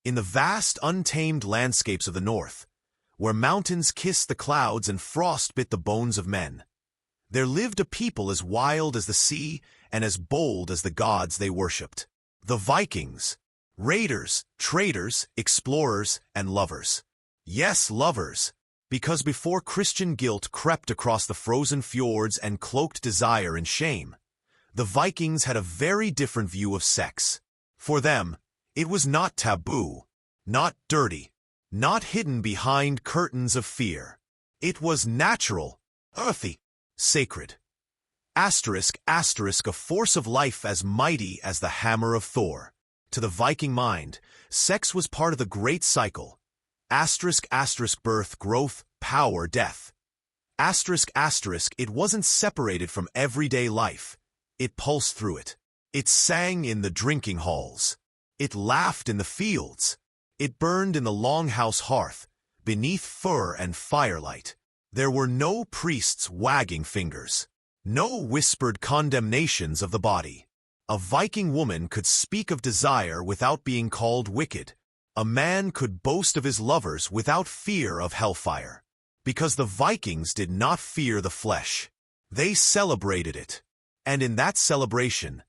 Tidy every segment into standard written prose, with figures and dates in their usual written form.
In the vast, untamed landscapes of the north, where mountains kissed the clouds and frost bit the bones of men, there lived a people as wild as the sea and as bold as the gods they worshipped. The Vikings, raiders, traders, explorers, and lovers. Yes, lovers, because before Christian guilt crept across the frozen fjords and cloaked desire in shame, the Vikings had a very different view of sex. For them, it was not taboo, not dirty, not hidden behind curtains of fear. It was natural, earthy, sacred. Asterisk, asterisk, a force of life as mighty as the hammer of Thor. To the Viking mind, sex was part of the great cycle. Asterisk, asterisk, birth, growth, power, death. Asterisk, asterisk, it wasn't separated from everyday life. It pulsed through it. It sang in the drinking halls. It laughed in the fields. It burned in the longhouse hearth, beneath fur and firelight. There were no priests wagging fingers, no whispered condemnations of the body. A Viking woman could speak of desire without being called wicked. A man could boast of his lovers without fear of hellfire. Because the Vikings did not fear the flesh. They celebrated it. And in that celebration,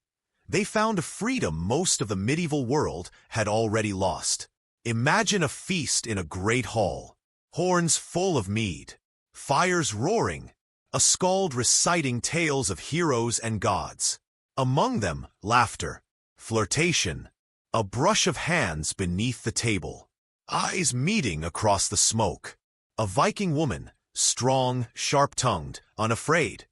they found a freedom most of the medieval world had already lost. Imagine a feast in a great hall, horns full of mead, fires roaring, a skald reciting tales of heroes and gods. Among them, laughter, flirtation, a brush of hands beneath the table, eyes meeting across the smoke. A Viking woman, strong, sharp-tongued, unafraid,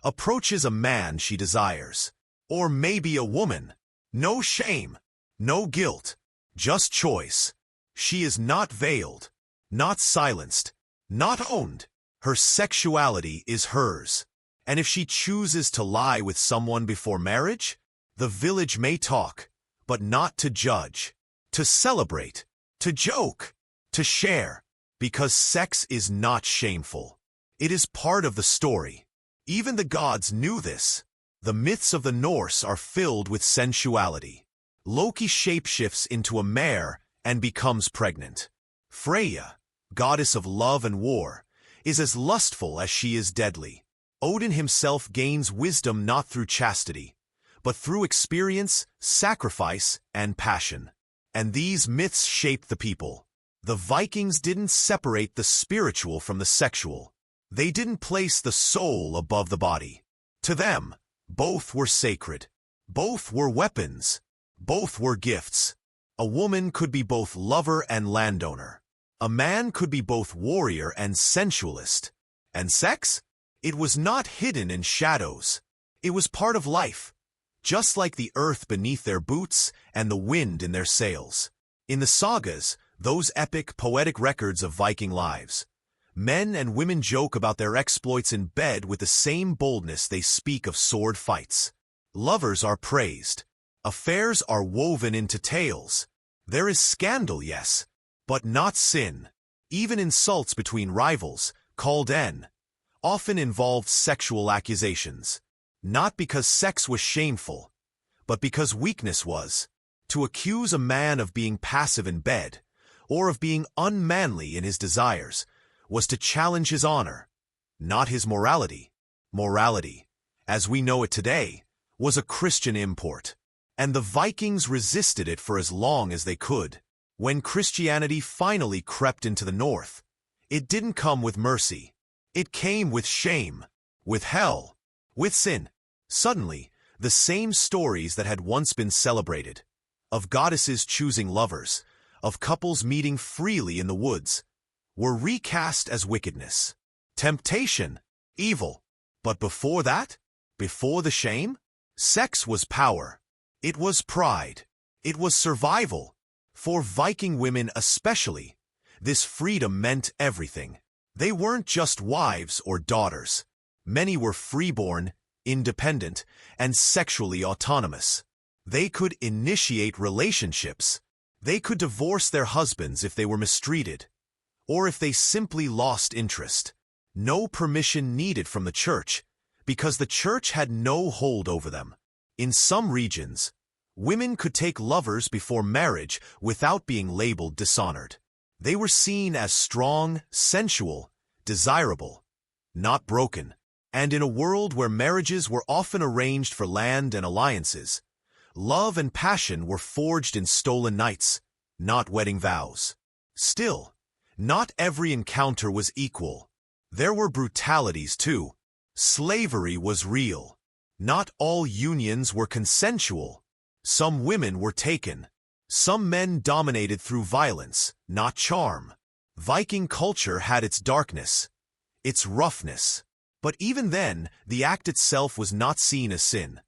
approaches a man she desires. Or maybe a woman. No shame, no guilt, just choice. She is not veiled, not silenced, not owned. Her sexuality is hers. And if she chooses to lie with someone before marriage, the village may talk, but not to judge, to celebrate, to joke, to share, because sex is not shameful. It is part of the story. Even the gods knew this. The myths of the Norse are filled with sensuality. Loki shapeshifts into a mare and becomes pregnant. Freya, goddess of love and war, is as lustful as she is deadly. Odin himself gains wisdom not through chastity, but through experience, sacrifice, and passion. And these myths shaped the people. The Vikings didn't separate the spiritual from the sexual. They didn't place the soul above the body. To them, both were sacred. Both were weapons. Both were gifts. A woman could be both lover and landowner. A man could be both warrior and sensualist. And sex? It was not hidden in shadows. It was part of life, just like the earth beneath their boots and the wind in their sails. In the sagas, those epic, poetic records of Viking lives, men and women joke about their exploits in bed with the same boldness they speak of sword fights. Lovers are praised. Affairs are woven into tales. There is scandal, yes, but not sin. Even insults between rivals, called en, often involved sexual accusations. Not because sex was shameful, but because weakness was. To accuse a man of being passive in bed, or of being unmanly in his desires, was to challenge his honor, not his morality. Morality, as we know it today, was a Christian import, and the Vikings resisted it for as long as they could. When Christianity finally crept into the north, it didn't come with mercy. It came with shame, with hell, with sin. Suddenly, the same stories that had once been celebrated, of goddesses choosing lovers, of couples meeting freely in the woods, were recast as wickedness, temptation, evil. But before that, before the shame, sex was power. It was pride. It was survival. For Viking women especially, this freedom meant everything. They weren't just wives or daughters. Many were freeborn, independent, and sexually autonomous. They could initiate relationships. They could divorce their husbands if they were mistreated, or if they simply lost interest. No permission needed from the church, because the church had no hold over them. In some regions, Women could take lovers before marriage without being labeled dishonored. They were seen as strong, sensual, desirable, not broken. And in a world where marriages were often arranged for land and alliances, love and passion were forged in stolen nights, not wedding vows. Still, not every encounter was equal. There were brutalities too. Slavery was real. Not all unions were consensual. Some women were taken. Some men dominated through violence, not charm. Viking culture had its darkness, its roughness. But even then, the act itself was not seen as sin.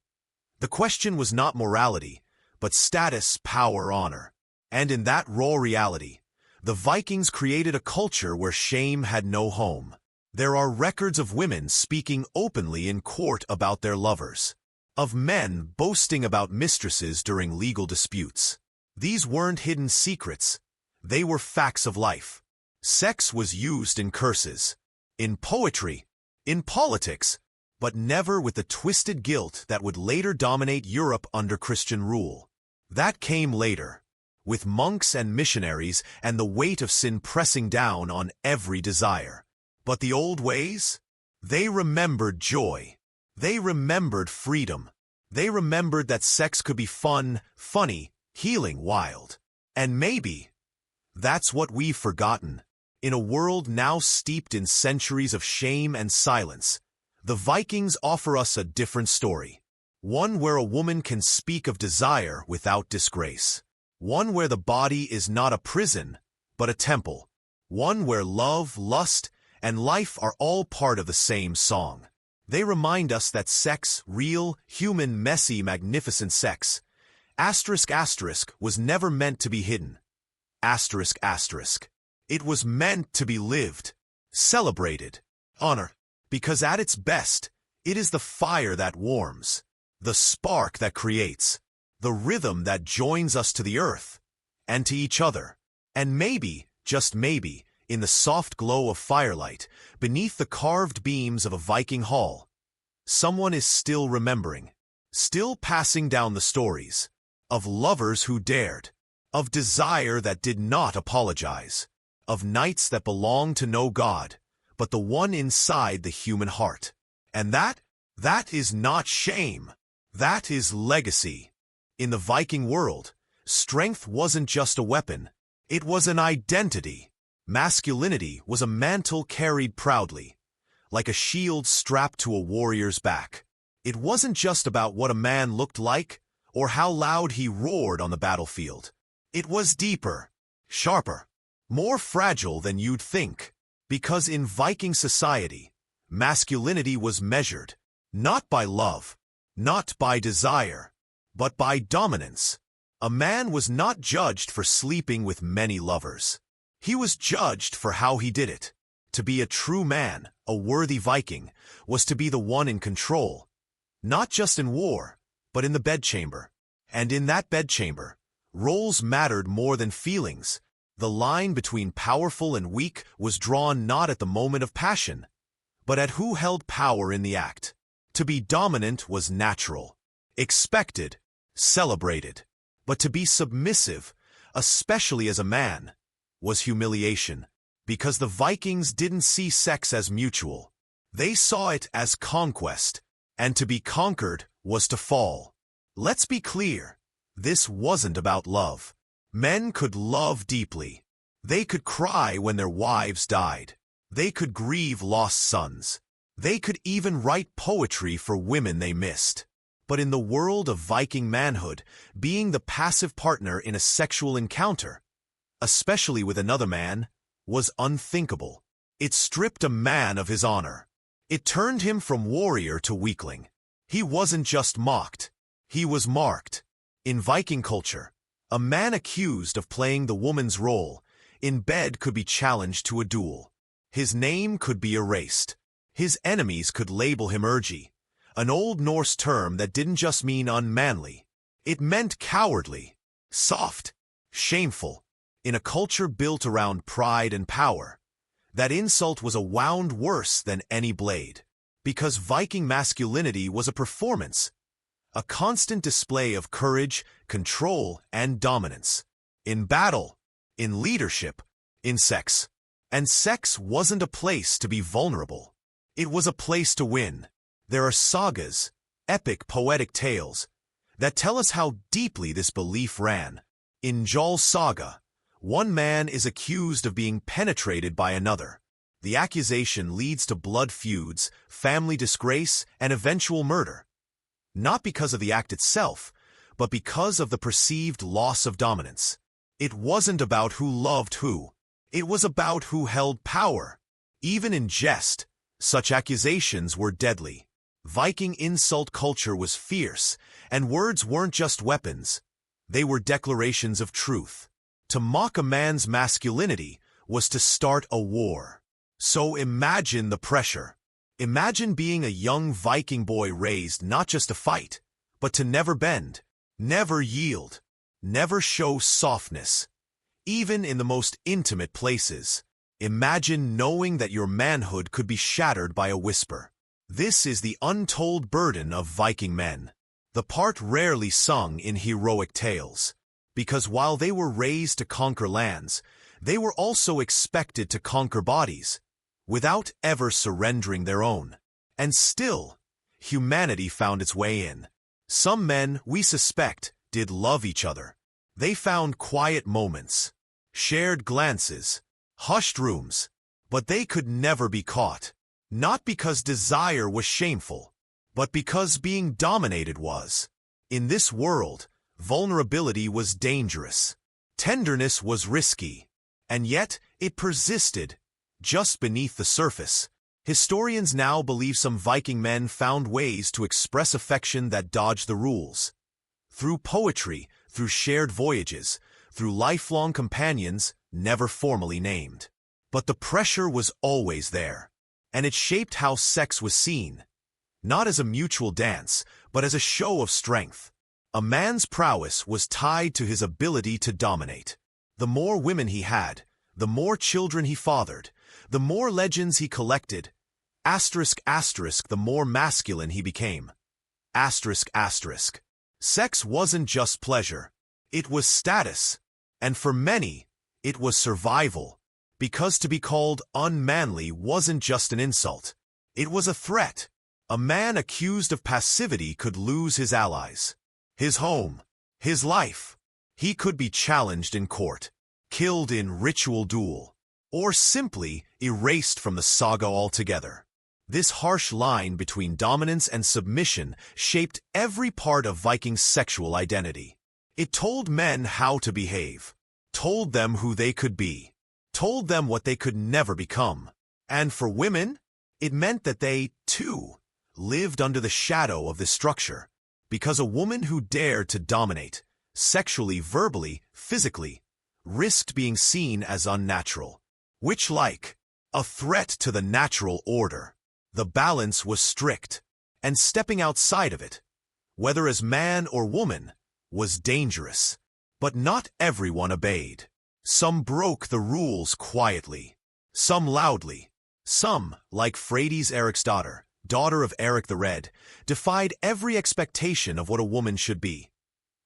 The question was not morality, but status, power, honor. And in that raw reality, the Vikings created a culture where shame had no home. There are records of women speaking openly in court about their lovers, of men boasting about mistresses during legal disputes. These weren't hidden secrets. They were facts of life. Sex was used in curses, in poetry, in politics, but never with the twisted guilt that would later dominate Europe under Christian rule. That came later, with monks and missionaries and the weight of sin pressing down on every desire. But the old ways? They remembered joy. They remembered freedom. They remembered that sex could be fun, funny, healing, wild. And maybe that's what we've forgotten. In a world now steeped in centuries of shame and silence, the Vikings offer us a different story. One where a woman can speak of desire without disgrace. One where the body is not a prison, but a temple. One where love, lust, and life are all part of the same song. They remind us that sex, real, human, messy, magnificent sex, was never meant to be hidden. It was meant to be lived, celebrated, honored, because at its best, it is the fire that warms, the spark that creates, the rhythm that joins us to the earth and to each other. And maybe, just maybe, in the soft glow of firelight, beneath the carved beams of a Viking hall, someone is still remembering, still passing down the stories of lovers who dared, of desire that did not apologize, of nights that belonged to no god, but the one inside the human heart. And that is not shame. That is legacy. In the Viking world, strength wasn't just a weapon. It was an identity. Masculinity was a mantle carried proudly, like a shield strapped to a warrior's back. It wasn't just about what a man looked like or how loud he roared on the battlefield. It was deeper, sharper, more fragile than you'd think. Because in Viking society, masculinity was measured, not by love, not by desire, but by dominance. A man was not judged for sleeping with many lovers. He was judged for how he did it. To be a true man, a worthy Viking, was to be the one in control, not just in war, but in the bedchamber. And in that bedchamber, roles mattered more than feelings. The line between powerful and weak was drawn not at the moment of passion, but at who held power in the act. To be dominant was natural, expected, celebrated. But to be submissive, especially as a man, was humiliation. Because the Vikings didn't see sex as mutual. They saw it as conquest, and to be conquered was to fall. Let's be clear, this wasn't about love. Men could love deeply. They could cry when their wives died. They could grieve lost sons. They could even write poetry for women they missed. But in the world of Viking manhood, being the passive partner in a sexual encounter, especially with another man, was unthinkable. It stripped a man of his honor. It turned him from warrior to weakling. He wasn't just mocked. He was marked. In Viking culture, a man accused of playing the woman's role in bed could be challenged to a duel. His name could be erased. His enemies could label him urgy, an Old Norse term that didn't just mean unmanly. It meant cowardly, soft, shameful. In a culture built around pride and power, that insult was a wound worse than any blade. Because Viking masculinity was a performance, a constant display of courage, control, and dominance. In battle, in leadership, in sex. And sex wasn't a place to be vulnerable. It was a place to win. There are sagas, epic poetic tales, that tell us how deeply this belief ran. In Njaal's saga, one man is accused of being penetrated by another. The accusation leads to blood feuds, family disgrace, and eventual murder. Not because of the act itself, but because of the perceived loss of dominance. It wasn't about who loved who. It was about who held power. Even in jest, such accusations were deadly. Viking insult culture was fierce, and words weren't just weapons. They were declarations of truth. To mock a man's masculinity was to start a war. So imagine the pressure. Imagine being a young Viking boy raised not just to fight, but to never bend, never yield, never show softness. Even in the most intimate places, imagine knowing that your manhood could be shattered by a whisper. This is the untold burden of Viking men, the part rarely sung in heroic tales. Because while they were raised to conquer lands, they were also expected to conquer bodies, without ever surrendering their own. And still, humanity found its way in. Some men, we suspect, did love each other. They found quiet moments, shared glances, hushed rooms, but they could never be caught. Not because desire was shameful, but because being dominated was. In this world, vulnerability was dangerous. Tenderness was risky, and yet it persisted just beneath the surface. Historians now believe some Viking men found ways to express affection that dodged the rules. Through poetry, through shared voyages, through lifelong companions never formally named. But the pressure was always there, and it shaped how sex was seen, not as a mutual dance, but as a show of strength. A man's prowess was tied to his ability to dominate. The more women he had, the more children he fathered, the more legends he collected, the more masculine he became. Sex wasn't just pleasure. It was status. And for many, it was survival. Because to be called unmanly wasn't just an insult. It was a threat. A man accused of passivity could lose his allies, his home, his life. He could be challenged in court, killed in ritual duel, or simply erased from the saga altogether. This harsh line between dominance and submission shaped every part of Viking sexual identity. It told men how to behave, told them who they could be, told them what they could never become. And for women, it meant that they, too, lived under the shadow of this structure. Because a woman who dared to dominate, sexually, verbally, physically, risked being seen as unnatural, which like a threat to the natural order. The balance was strict, and stepping outside of it, whether as man or woman, was dangerous. But not everyone obeyed. Some broke the rules quietly, some loudly. Some, like Freydis Eriksdottir, daughter of Eric the Red, defied every expectation of what a woman should be.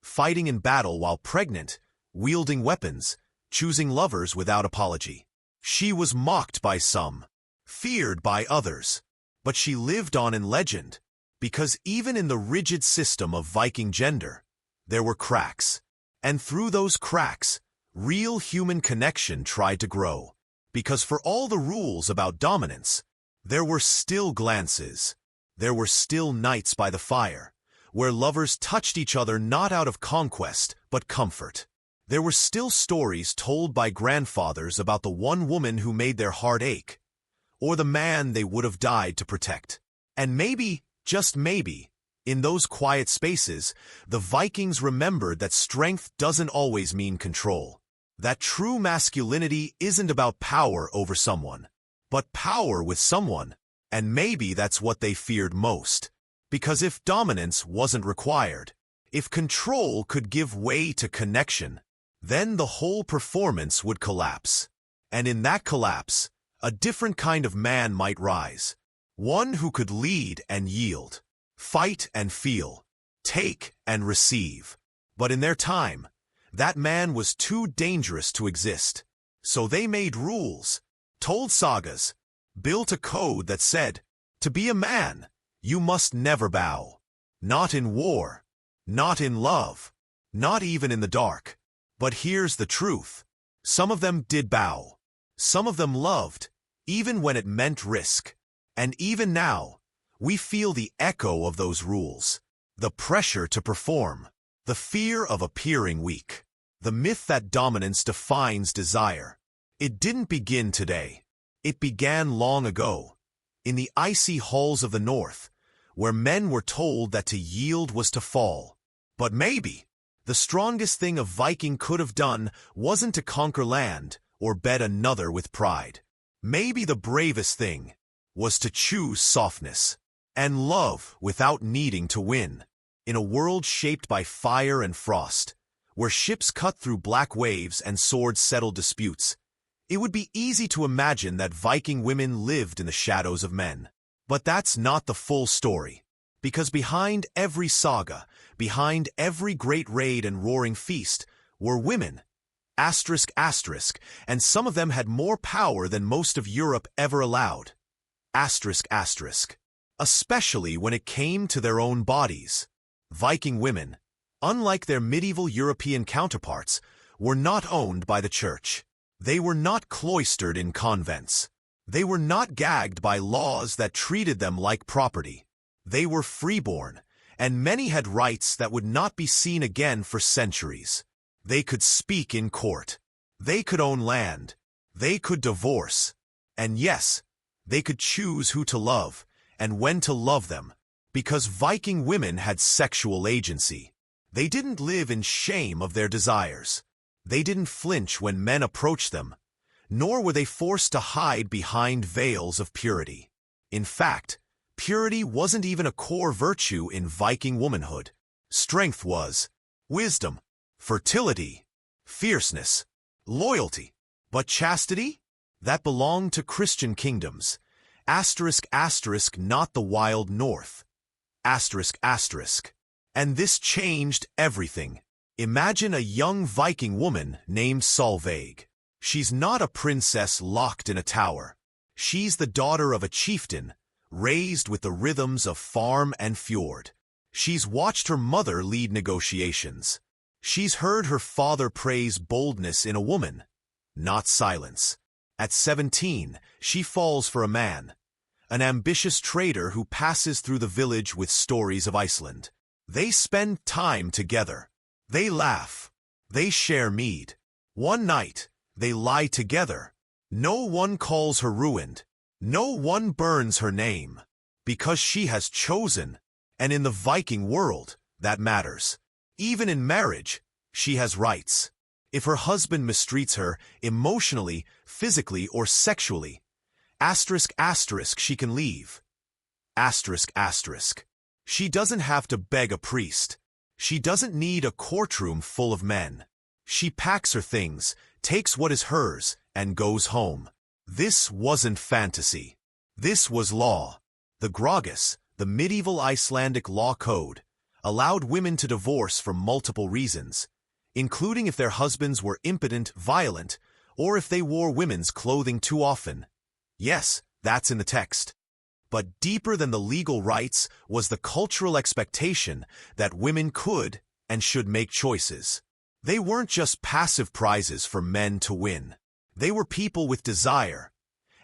Fighting in battle while pregnant, wielding weapons, choosing lovers without apology. She was mocked by some, feared by others. But she lived on in legend, because even in the rigid system of Viking gender, there were cracks. And through those cracks, real human connection tried to grow. Because for all the rules about dominance, there were still glances. There were still nights by the fire, where lovers touched each other not out of conquest, but comfort. There were still stories told by grandfathers about the one woman who made their heart ache, or the man they would have died to protect. And maybe, just maybe, in those quiet spaces, the Vikings remembered that strength doesn't always mean control. That true masculinity isn't about power over someone, but power with someone. And maybe that's what they feared most. Because if dominance wasn't required, if control could give way to connection, then the whole performance would collapse. And in that collapse, a different kind of man might rise. One who could lead and yield, fight and feel, take and receive. But in their time, that man was too dangerous to exist. So they made rules, told sagas, built a code that said, to be a man, you must never bow. Not in war, not in love, not even in the dark. But here's the truth. Some of them did bow. Some of them loved, even when it meant risk. And even now, we feel the echo of those rules. The pressure to perform. The fear of appearing weak. The myth that dominance defines desire. It didn't begin today. It began long ago, in the icy halls of the North, where men were told that to yield was to fall. But maybe, the strongest thing a Viking could have done wasn't to conquer land or bed another with pride. Maybe the bravest thing was to choose softness and love without needing to win. In a world shaped by fire and frost, where ships cut through black waves and swords settled disputes, it would be easy to imagine that Viking women lived in the shadows of men. But that's not the full story. Because behind every saga, behind every great raid and roaring feast, were women, asterisk asterisk, and some of them had more power than most of Europe ever allowed, asterisk asterisk, especially when it came to their own bodies. Viking women, unlike their medieval European counterparts, were not owned by the church. They were not cloistered in convents. They were not gagged by laws that treated them like property. They were freeborn, and many had rights that would not be seen again for centuries. They could speak in court. They could own land. They could divorce. And yes, they could choose who to love and when to love them, because Viking women had sexual agency. They didn't live in shame of their desires. They didn't flinch when men approached them, nor were they forced to hide behind veils of purity. In fact, purity wasn't even a core virtue in Viking womanhood. Strength was, wisdom, fertility, fierceness, loyalty. But chastity? That belonged to Christian kingdoms. Asterisk asterisk, not the wild north. Asterisk asterisk. And this changed everything. Imagine a young Viking woman named Solveig. She's not a princess locked in a tower. She's the daughter of a chieftain, raised with the rhythms of farm and fjord. She's watched her mother lead negotiations. She's heard her father praise boldness in a woman, not silence. At 17, she falls for a man, an ambitious trader who passes through the village with stories of Iceland. They spend time together. They laugh. They share mead. One night, they lie together. No one calls her ruined. No one burns her name. Because she has chosen. And in the Viking world, that matters. Even in marriage, she has rights. If her husband mistreats her emotionally, physically, or sexually, asterisk asterisk, she can leave. Asterisk asterisk. She doesn't have to beg a priest. She doesn't need a courtroom full of men. She packs her things, takes what is hers, and goes home. This wasn't fantasy. This was law. The Gragas, the medieval Icelandic law code, allowed women to divorce for multiple reasons, including if their husbands were impotent, violent, or if they wore women's clothing too often. Yes, that's in the text. But deeper than the legal rights was the cultural expectation that women could and should make choices. They weren't just passive prizes for men to win. They were people with desire,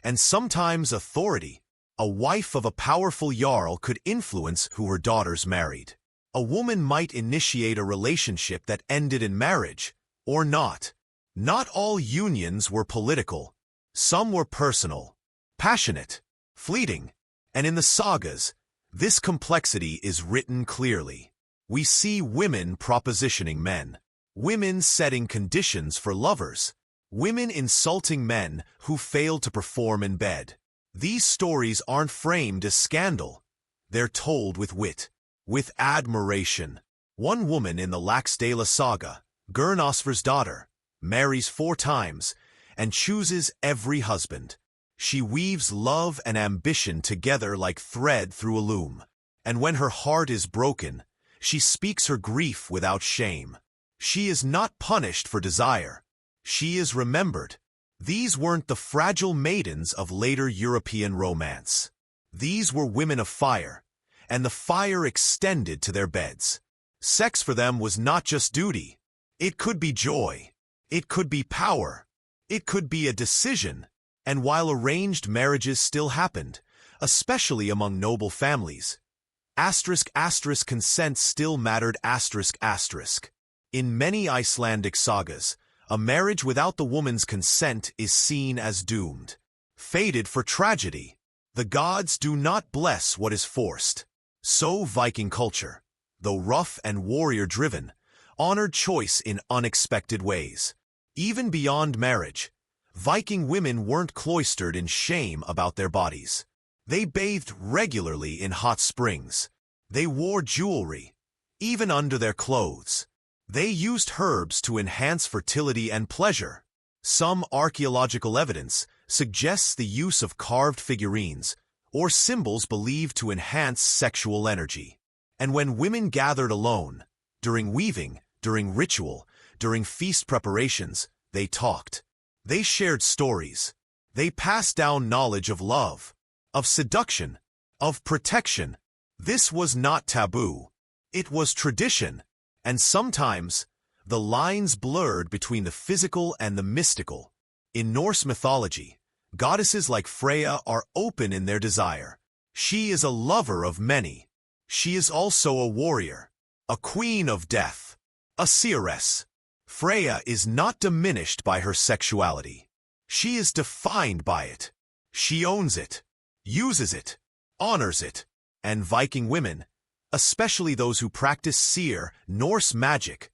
and sometimes authority. A wife of a powerful jarl could influence who her daughters married. A woman might initiate a relationship that ended in marriage, or not. Not all unions were political. Some were personal, passionate, fleeting. And in the sagas, this complexity is written clearly. We see women propositioning men, women setting conditions for lovers, women insulting men who failed to perform in bed. These stories aren't framed as scandal. They're told with wit, with admiration. One woman in the Laxdæla saga, Gernasvar's daughter, marries 4 times and chooses every husband. She weaves love and ambition together like thread through a loom. And when her heart is broken, She speaks her grief without shame. She is not punished for desire. She is remembered. These weren't the fragile maidens of later European romance. These were women of fire, and the fire extended to their beds. Sex for them was not just duty. It could be joy. It could be power. It could be a decision. And while arranged marriages still happened, especially among noble families, consent still mattered. In many Icelandic sagas, a marriage without the woman's consent is seen as doomed, fated for tragedy. The gods do not bless what is forced. So Viking culture, though rough and warrior-driven, honored choice in unexpected ways. Even beyond marriage, Viking women weren't cloistered in shame about their bodies. They bathed regularly in hot springs. They wore jewelry, even under their clothes. They used herbs to enhance fertility and pleasure. Some archaeological evidence suggests the use of carved figurines or symbols believed to enhance sexual energy. And when women gathered alone, during weaving, during ritual, during feast preparations, they talked. They shared stories. They passed down knowledge of love, of seduction, of protection. This was not taboo. It was tradition. And sometimes, the lines blurred between the physical and the mystical. In Norse mythology, goddesses like Freya are open in their desire. She is a lover of many. She is also a warrior, a queen of death, a seeress. Freya is not diminished by her sexuality. She is defined by it. She owns it, uses it, honors it. And Viking women, especially those who practiced seer Norse magic,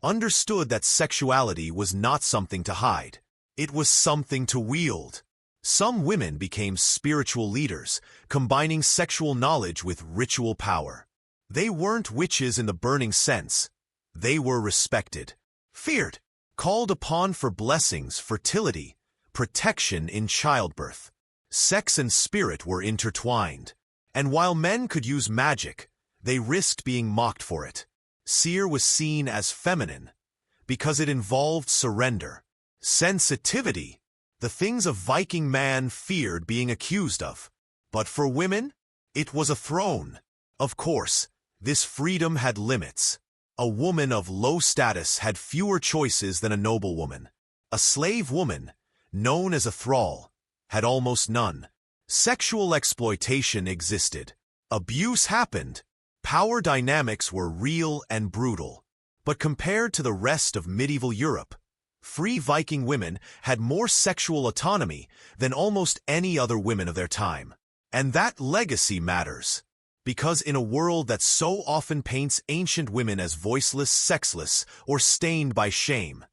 understood that sexuality was not something to hide. It was something to wield. Some women became spiritual leaders, combining sexual knowledge with ritual power. They weren't witches in the burning sense. They were respected, feared, called upon for blessings, fertility, protection in childbirth. Sex and spirit were intertwined. And while men could use magic, they risked being mocked for it. Seer was seen as feminine because it involved surrender, sensitivity, the things a Viking man feared being accused of. But for women, it was a throne. Of course, this freedom had limits. A woman of low status had fewer choices than a noblewoman. A slave woman, known as a thrall, had almost none. Sexual exploitation existed. Abuse happened. Power dynamics were real and brutal. But compared to the rest of medieval Europe, free Viking women had more sexual autonomy than almost any other women of their time. And that legacy matters. Because in a world that so often paints ancient women as voiceless, sexless, or stained by shame,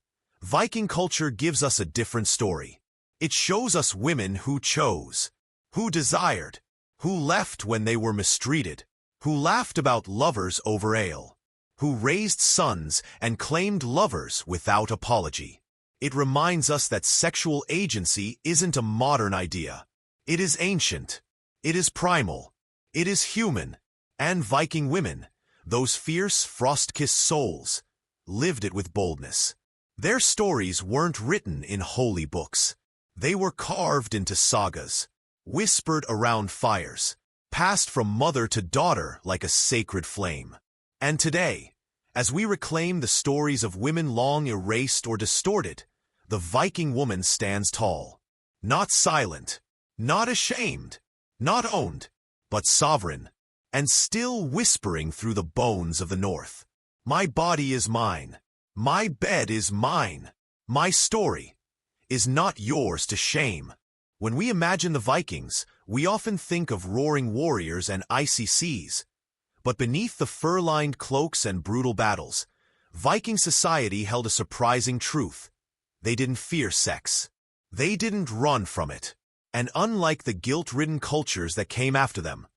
Viking culture gives us a different story. It shows us women who chose, who desired, who left when they were mistreated, who laughed about lovers over ale, who raised sons and claimed lovers without apology. It reminds us that sexual agency isn't a modern idea. It is ancient. It is primal. It is human. And Viking women, those fierce, frost-kissed souls, lived it with boldness. Their stories weren't written in holy books. They were carved into sagas, whispered around fires, passed from mother to daughter like a sacred flame. And today, as we reclaim the stories of women long erased or distorted, the Viking woman stands tall, not silent, not ashamed, not owned, but sovereign, and still whispering through the bones of the North. My body is mine. My bed is mine. My story is not yours to shame. When we imagine the Vikings, we often think of roaring warriors and icy seas. But beneath the fur-lined cloaks and brutal battles, Viking society held a surprising truth. They didn't fear sex. They didn't run from it. And unlike the guilt-ridden cultures that came after them,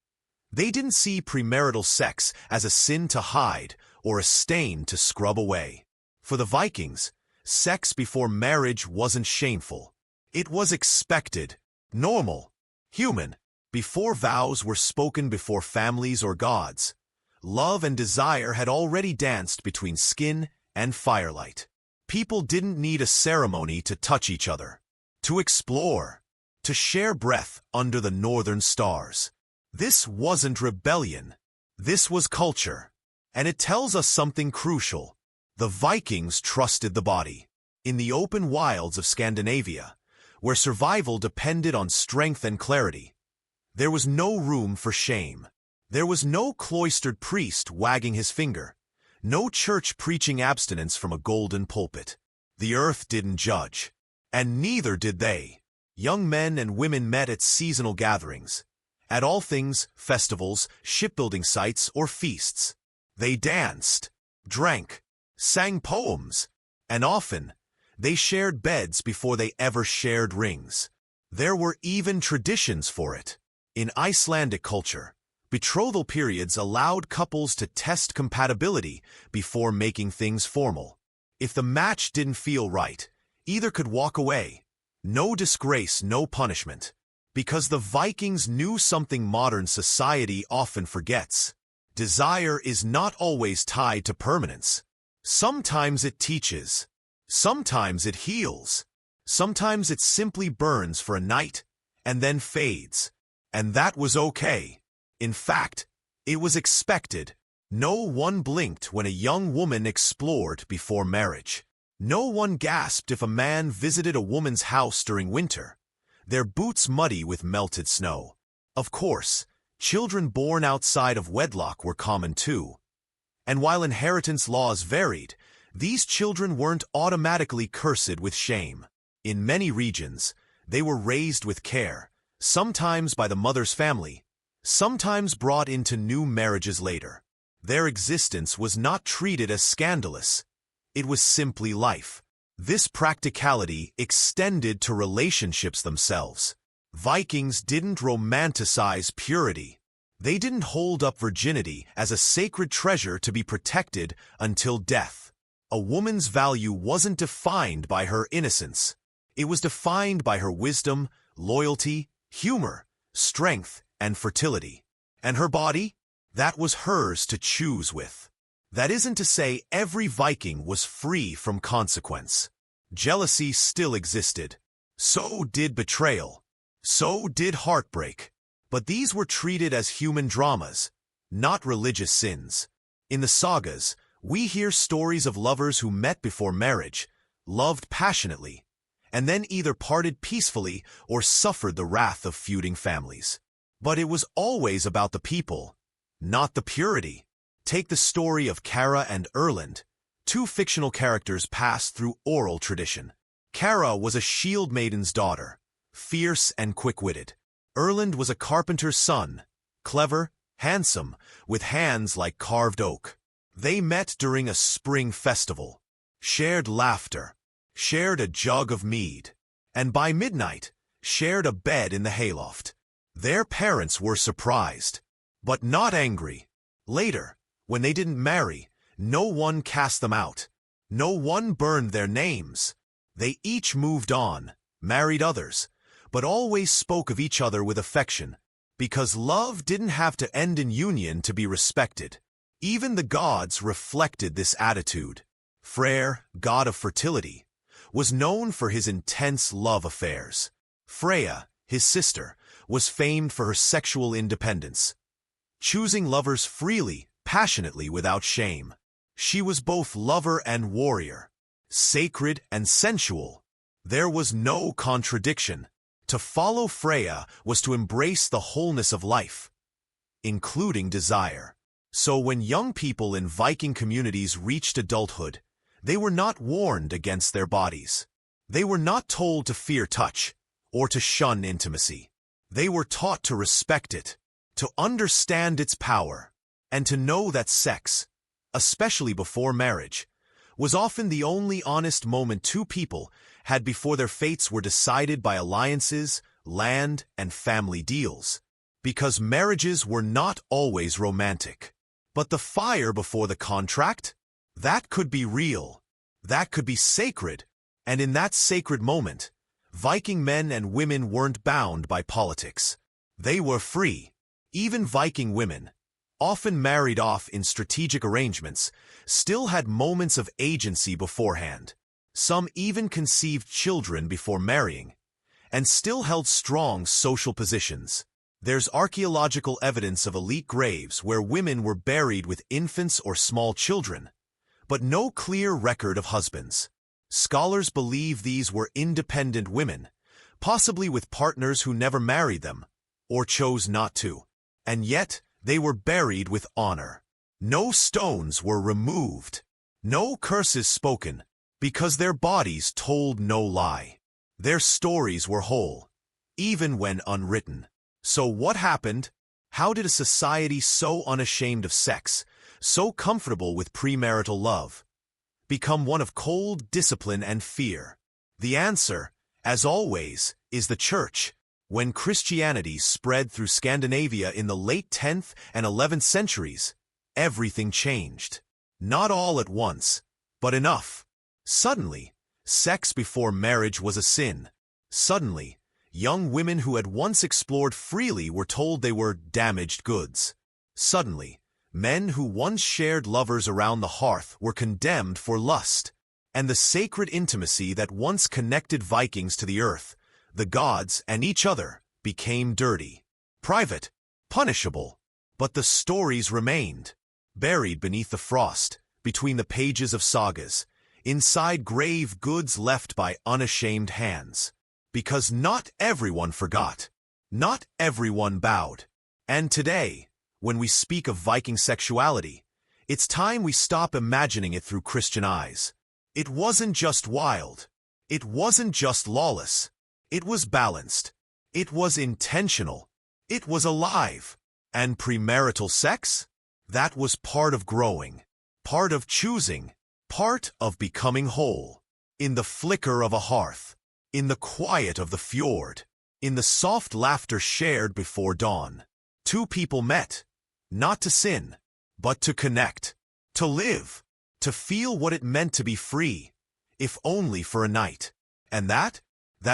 they didn't see premarital sex as a sin to hide or a stain to scrub away. For the Vikings, sex before marriage wasn't shameful. It was expected, normal, human. Before vows were spoken before families or gods, love and desire had already danced between skin and firelight. People didn't need a ceremony to touch each other, to explore, to share breath under the northern stars. This wasn't rebellion. This was culture. And it tells us something crucial. The Vikings trusted the body. In the open wilds of Scandinavia, where survival depended on strength and clarity, there was no room for shame. There was no cloistered priest wagging his finger, no church preaching abstinence from a golden pulpit. The earth didn't judge, and neither did they. Young men and women met at seasonal gatherings, at all things, festivals, shipbuilding sites, or feasts. They danced, drank, sang poems, and often, they shared beds before they ever shared rings. There were even traditions for it. In Icelandic culture, betrothal periods allowed couples to test compatibility before making things formal. If the match didn't feel right, either could walk away. No disgrace, no punishment. Because the Vikings knew something modern society often forgets. Desire is not always tied to permanence. Sometimes it teaches. Sometimes it heals. Sometimes it simply burns for a night and then fades. And that was okay. In fact, it was expected. No one blinked when a young woman explored before marriage. No one gasped if a man visited a woman's house during winter, their boots muddy with melted snow. Of course, children born outside of wedlock were common too. And while inheritance laws varied, these children weren't automatically cursed with shame. In many regions, they were raised with care, sometimes by the mother's family, sometimes brought into new marriages later. Their existence was not treated as scandalous. It was simply life. This practicality extended to relationships themselves. Vikings didn't romanticize purity. They didn't hold up virginity as a sacred treasure to be protected until death. A woman's value wasn't defined by her innocence. It was defined by her wisdom, loyalty, humor, strength, and fertility. And her body? That was hers to choose with. That isn't to say every Viking was free from consequence. Jealousy still existed. So did betrayal. So did heartbreak. But these were treated as human dramas, not religious sins. In the sagas, we hear stories of lovers who met before marriage, loved passionately, and then either parted peacefully or suffered the wrath of feuding families. But it was always about the people, not the purity. Take the story of Kara and Erland, two fictional characters passed through oral tradition. Kara was a shield maiden's daughter, fierce and quick-witted. Erland was a carpenter's son, clever, handsome, with hands like carved oak. They met during a spring festival, shared laughter, shared a jug of mead, and by midnight, shared a bed in the hayloft. Their parents were surprised, but not angry. Later, when they didn't marry, no one cast them out. No one burned their names. They each moved on, married others, but always spoke of each other with affection, because love didn't have to end in union to be respected. Even the gods reflected this attitude. Freyr, god of fertility, was known for his intense love affairs. Freya, his sister, was famed for her sexual independence, choosing lovers freely, passionately, without shame. She was both lover and warrior, sacred and sensual. There was no contradiction. To follow Freya was to embrace the wholeness of life, including desire. So when young people in Viking communities reached adulthood, they were not warned against their bodies. They were not told to fear touch or to shun intimacy. They were taught to respect it, to understand its power, and to know that sex, especially before marriage, was often the only honest moment two people had before their fates were decided by alliances, land, and family deals. Because marriages were not always romantic. But the fire before the contract? That could be real. That could be sacred. And in that sacred moment, Viking men and women weren't bound by politics. They were free. Even Viking women, often married off in strategic arrangements, still had moments of agency beforehand. Some even conceived children before marrying, and still held strong social positions. There's archaeological evidence of elite graves where women were buried with infants or small children, but no clear record of husbands. Scholars believe these were independent women, possibly with partners who never married them, or chose not to. And yet, they were buried with honor. No stones were removed, no curses spoken, because their bodies told no lie. Their stories were whole, even when unwritten. So what happened? How did a society so unashamed of sex, so comfortable with premarital love, become one of cold discipline and fear? The answer, as always, is the Church. When Christianity spread through Scandinavia in the late 10th and 11th centuries, everything changed. Not all at once, but enough. Suddenly, sex before marriage was a sin. Suddenly, young women who had once explored freely were told they were damaged goods. Suddenly, men who once shared lovers around the hearth were condemned for lust. And the sacred intimacy that once connected Vikings to the earth, the gods, and each other, became dirty, private, punishable. But the stories remained, buried beneath the frost, between the pages of sagas, inside grave goods left by unashamed hands. Because not everyone forgot, not everyone bowed. And today, when we speak of Viking sexuality, it's time we stop imagining it through Christian eyes. It wasn't just wild. It wasn't just lawless. It was balanced. It was intentional. It was alive. And premarital sex? That was part of growing, part of choosing, part of becoming whole. In the flicker of a hearth, in the quiet of the fjord, in the soft laughter shared before dawn, two people met, not to sin, but to connect, to live, to feel what it meant to be free, if only for a night. And that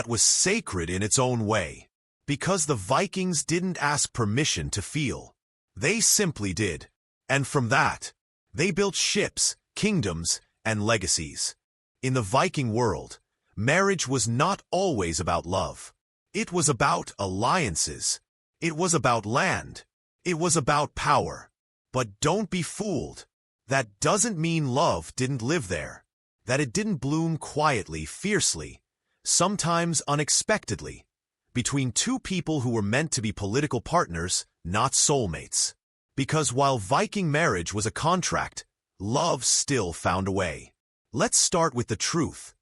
was sacred in its own way, because the Vikings didn't ask permission to feel. They simply did. And from that, they built ships, kingdoms, and legacies. In the Viking world, marriage was not always about love. It was about alliances. It was about land. It was about power. But don't be fooled. That doesn't mean love didn't live there, that it didn't bloom quietly, fiercely, sometimes unexpectedly, between two people who were meant to be political partners, not soulmates. Because while Viking marriage was a contract, love still found a way. Let's start with the truth.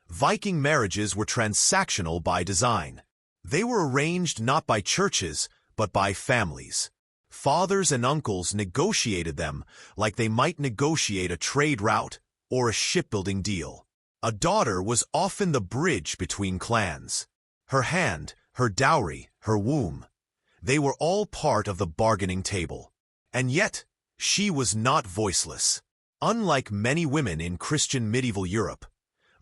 Viking marriages were transactional by design. They were arranged not by churches, but by families. Fathers and uncles negotiated them like they might negotiate a trade route or a shipbuilding deal. A daughter was often the bridge between clans. Her hand, her dowry, her womb, they were all part of the bargaining table. And yet, she was not voiceless. Unlike many women in Christian medieval Europe,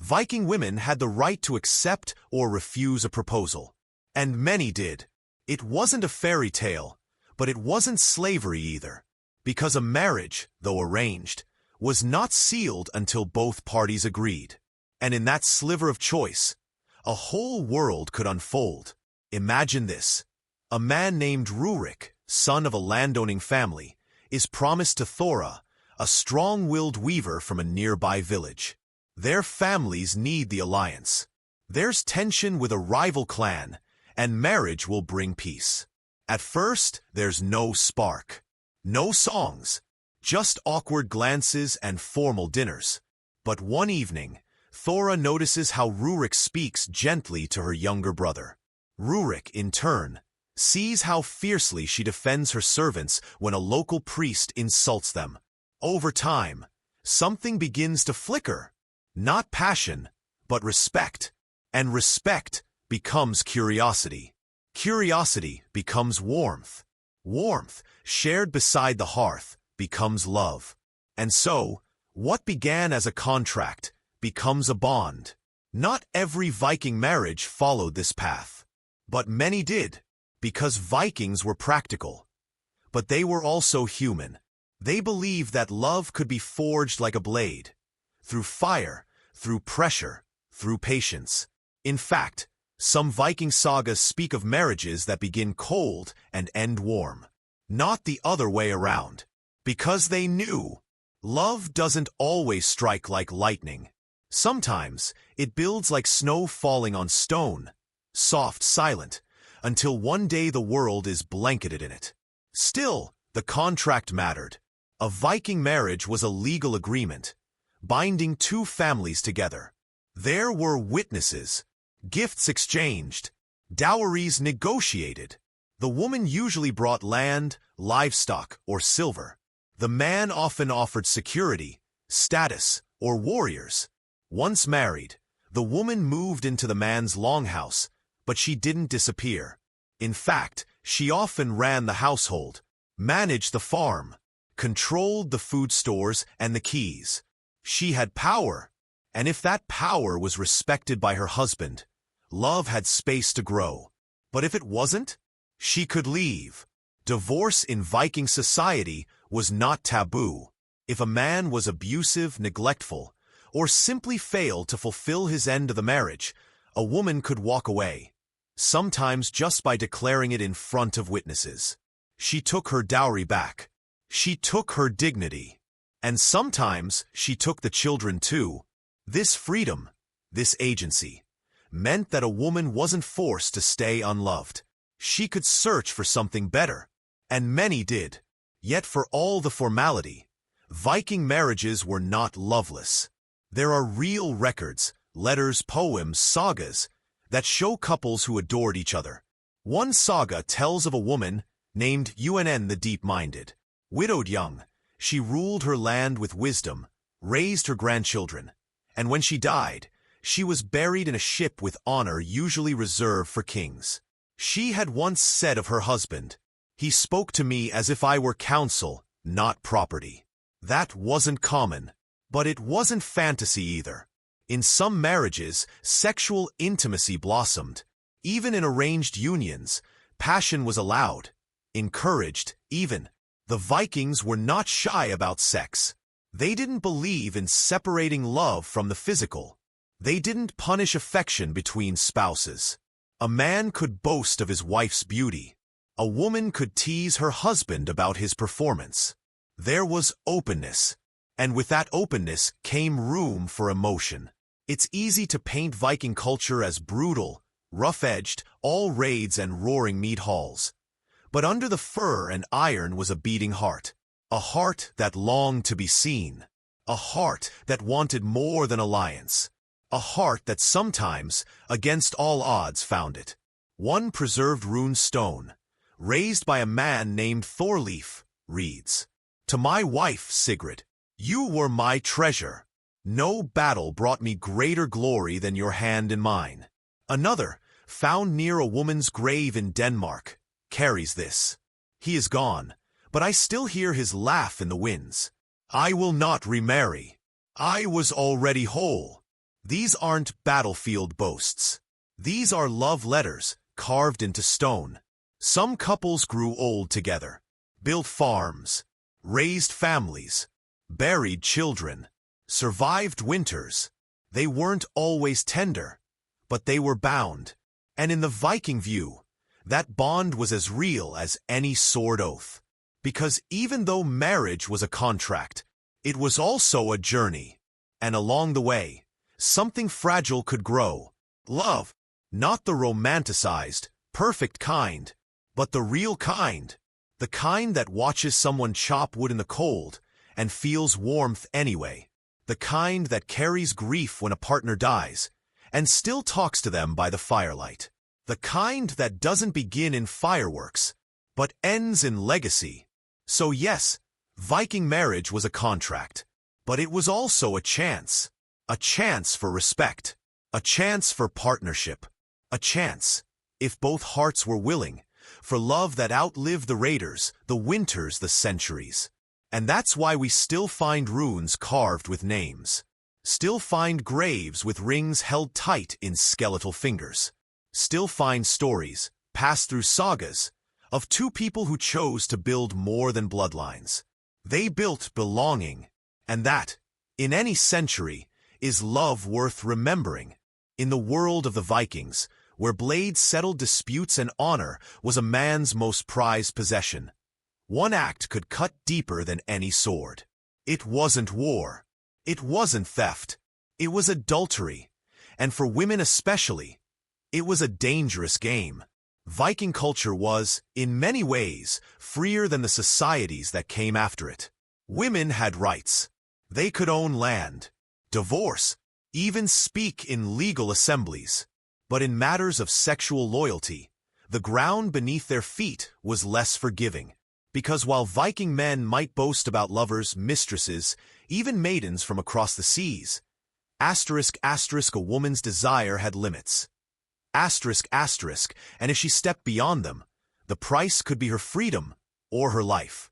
Viking women had the right to accept or refuse a proposal. And many did. It wasn't a fairy tale, but it wasn't slavery either, because a marriage, though arranged, was not sealed until both parties agreed. And in that sliver of choice, a whole world could unfold. Imagine this. A man named Rurik, son of a landowning family, is promised to Thora, a strong-willed weaver from a nearby village. Their families need the alliance. There's tension with a rival clan, and marriage will bring peace. At first, there's no spark. No songs, just awkward glances and formal dinners. But one evening, Thora notices how Rurik speaks gently to her younger brother. Rurik, in turn, sees how fiercely she defends her servants when a local priest insults them. Over time, something begins to flicker. Not passion, but respect. And respect becomes curiosity. Curiosity becomes warmth. Warmth, shared beside the hearth, becomes love. And so, what began as a contract becomes a bond. Not every Viking marriage followed this path, but many did, because Vikings were practical. But they were also human. They believed that love could be forged like a blade, through fire, through pressure, through patience. In fact, some Viking sagas speak of marriages that begin cold and end warm. Not the other way around. Because they knew love doesn't always strike like lightning. Sometimes it builds like snow falling on stone, soft, silent, until one day the world is blanketed in it. Still, the contract mattered. A Viking marriage was a legal agreement, binding two families together. There were witnesses, gifts exchanged, dowries negotiated. The woman usually brought land, livestock, or silver. The man often offered security, status, or warriors. Once married, the woman moved into the man's longhouse, but she didn't disappear. In fact, she often ran the household, managed the farm, controlled the food stores and the keys. She had power, and if that power was respected by her husband, love had space to grow. But if it wasn't, she could leave. Divorce in Viking society was not taboo. If a man was abusive, neglectful, or simply failed to fulfill his end of the marriage, a woman could walk away, sometimes just by declaring it in front of witnesses. She took her dowry back. She took her dignity. And sometimes she took the children too. This freedom, this agency, meant that a woman wasn't forced to stay unloved. She could search for something better, and many did. Yet for all the formality, Viking marriages were not loveless. There are real records, letters, poems, sagas, that show couples who adored each other. One saga tells of a woman named Unn the Deep-Minded. Widowed young, she ruled her land with wisdom, raised her grandchildren, and when she died, she was buried in a ship with honor usually reserved for kings. She had once said of her husband, "He spoke to me as if I were counsel, not property." That wasn't common, but it wasn't fantasy either. In some marriages, sexual intimacy blossomed. Even in arranged unions, passion was allowed, encouraged, even. The Vikings were not shy about sex. They didn't believe in separating love from the physical. They didn't punish affection between spouses. A man could boast of his wife's beauty. A woman could tease her husband about his performance. There was openness, and with that openness came room for emotion. It's easy to paint Viking culture as brutal, rough-edged, all raids and roaring mead halls. But under the fur and iron was a beating heart. A heart that longed to be seen. A heart that wanted more than alliance. A heart that sometimes, against all odds, found it. One preserved rune stone, raised by a man named Thorleif, reads, "To my wife, Sigrid, you were my treasure. No battle brought me greater glory than your hand in mine." Another, found near a woman's grave in Denmark, carries this. "He is gone, but I still hear his laugh in the winds. I will not remarry. I was already whole." These aren't battlefield boasts. These are love letters carved into stone. Some couples grew old together, built farms, raised families, buried children, survived winters. They weren't always tender, but they were bound. And in the Viking view, that bond was as real as any sword oath. Because even though marriage was a contract, it was also a journey. And along the way, something fragile could grow. Love, not the romanticized, perfect kind, but the real kind. The kind that watches someone chop wood in the cold and feels warmth anyway. The kind that carries grief when a partner dies and still talks to them by the firelight. The kind that doesn't begin in fireworks, but ends in legacy. So yes, Viking marriage was a contract, but it was also a chance. A chance for respect. A chance for partnership. A chance, if both hearts were willing, for love that outlived the raiders, the winters, the centuries. And that's why we still find runes carved with names. Still find graves with rings held tight in skeletal fingers. Still find stories, passed through sagas, of two people who chose to build more than bloodlines. They built belonging, and that, in any century, is love worth remembering. In the world of the Vikings, where blades settled disputes and honor was a man's most prized possession, one act could cut deeper than any sword. It wasn't war. It wasn't theft. It was adultery. And for women especially, it was a dangerous game. Viking culture was, in many ways, freer than the societies that came after it. Women had rights. They could own land, divorce, even speak in legal assemblies. But in matters of sexual loyalty, the ground beneath their feet was less forgiving. Because while Viking men might boast about lovers, mistresses, even maidens from across the seas, a woman's desire had limits. And if she stepped beyond them, the price could be her freedom or her life.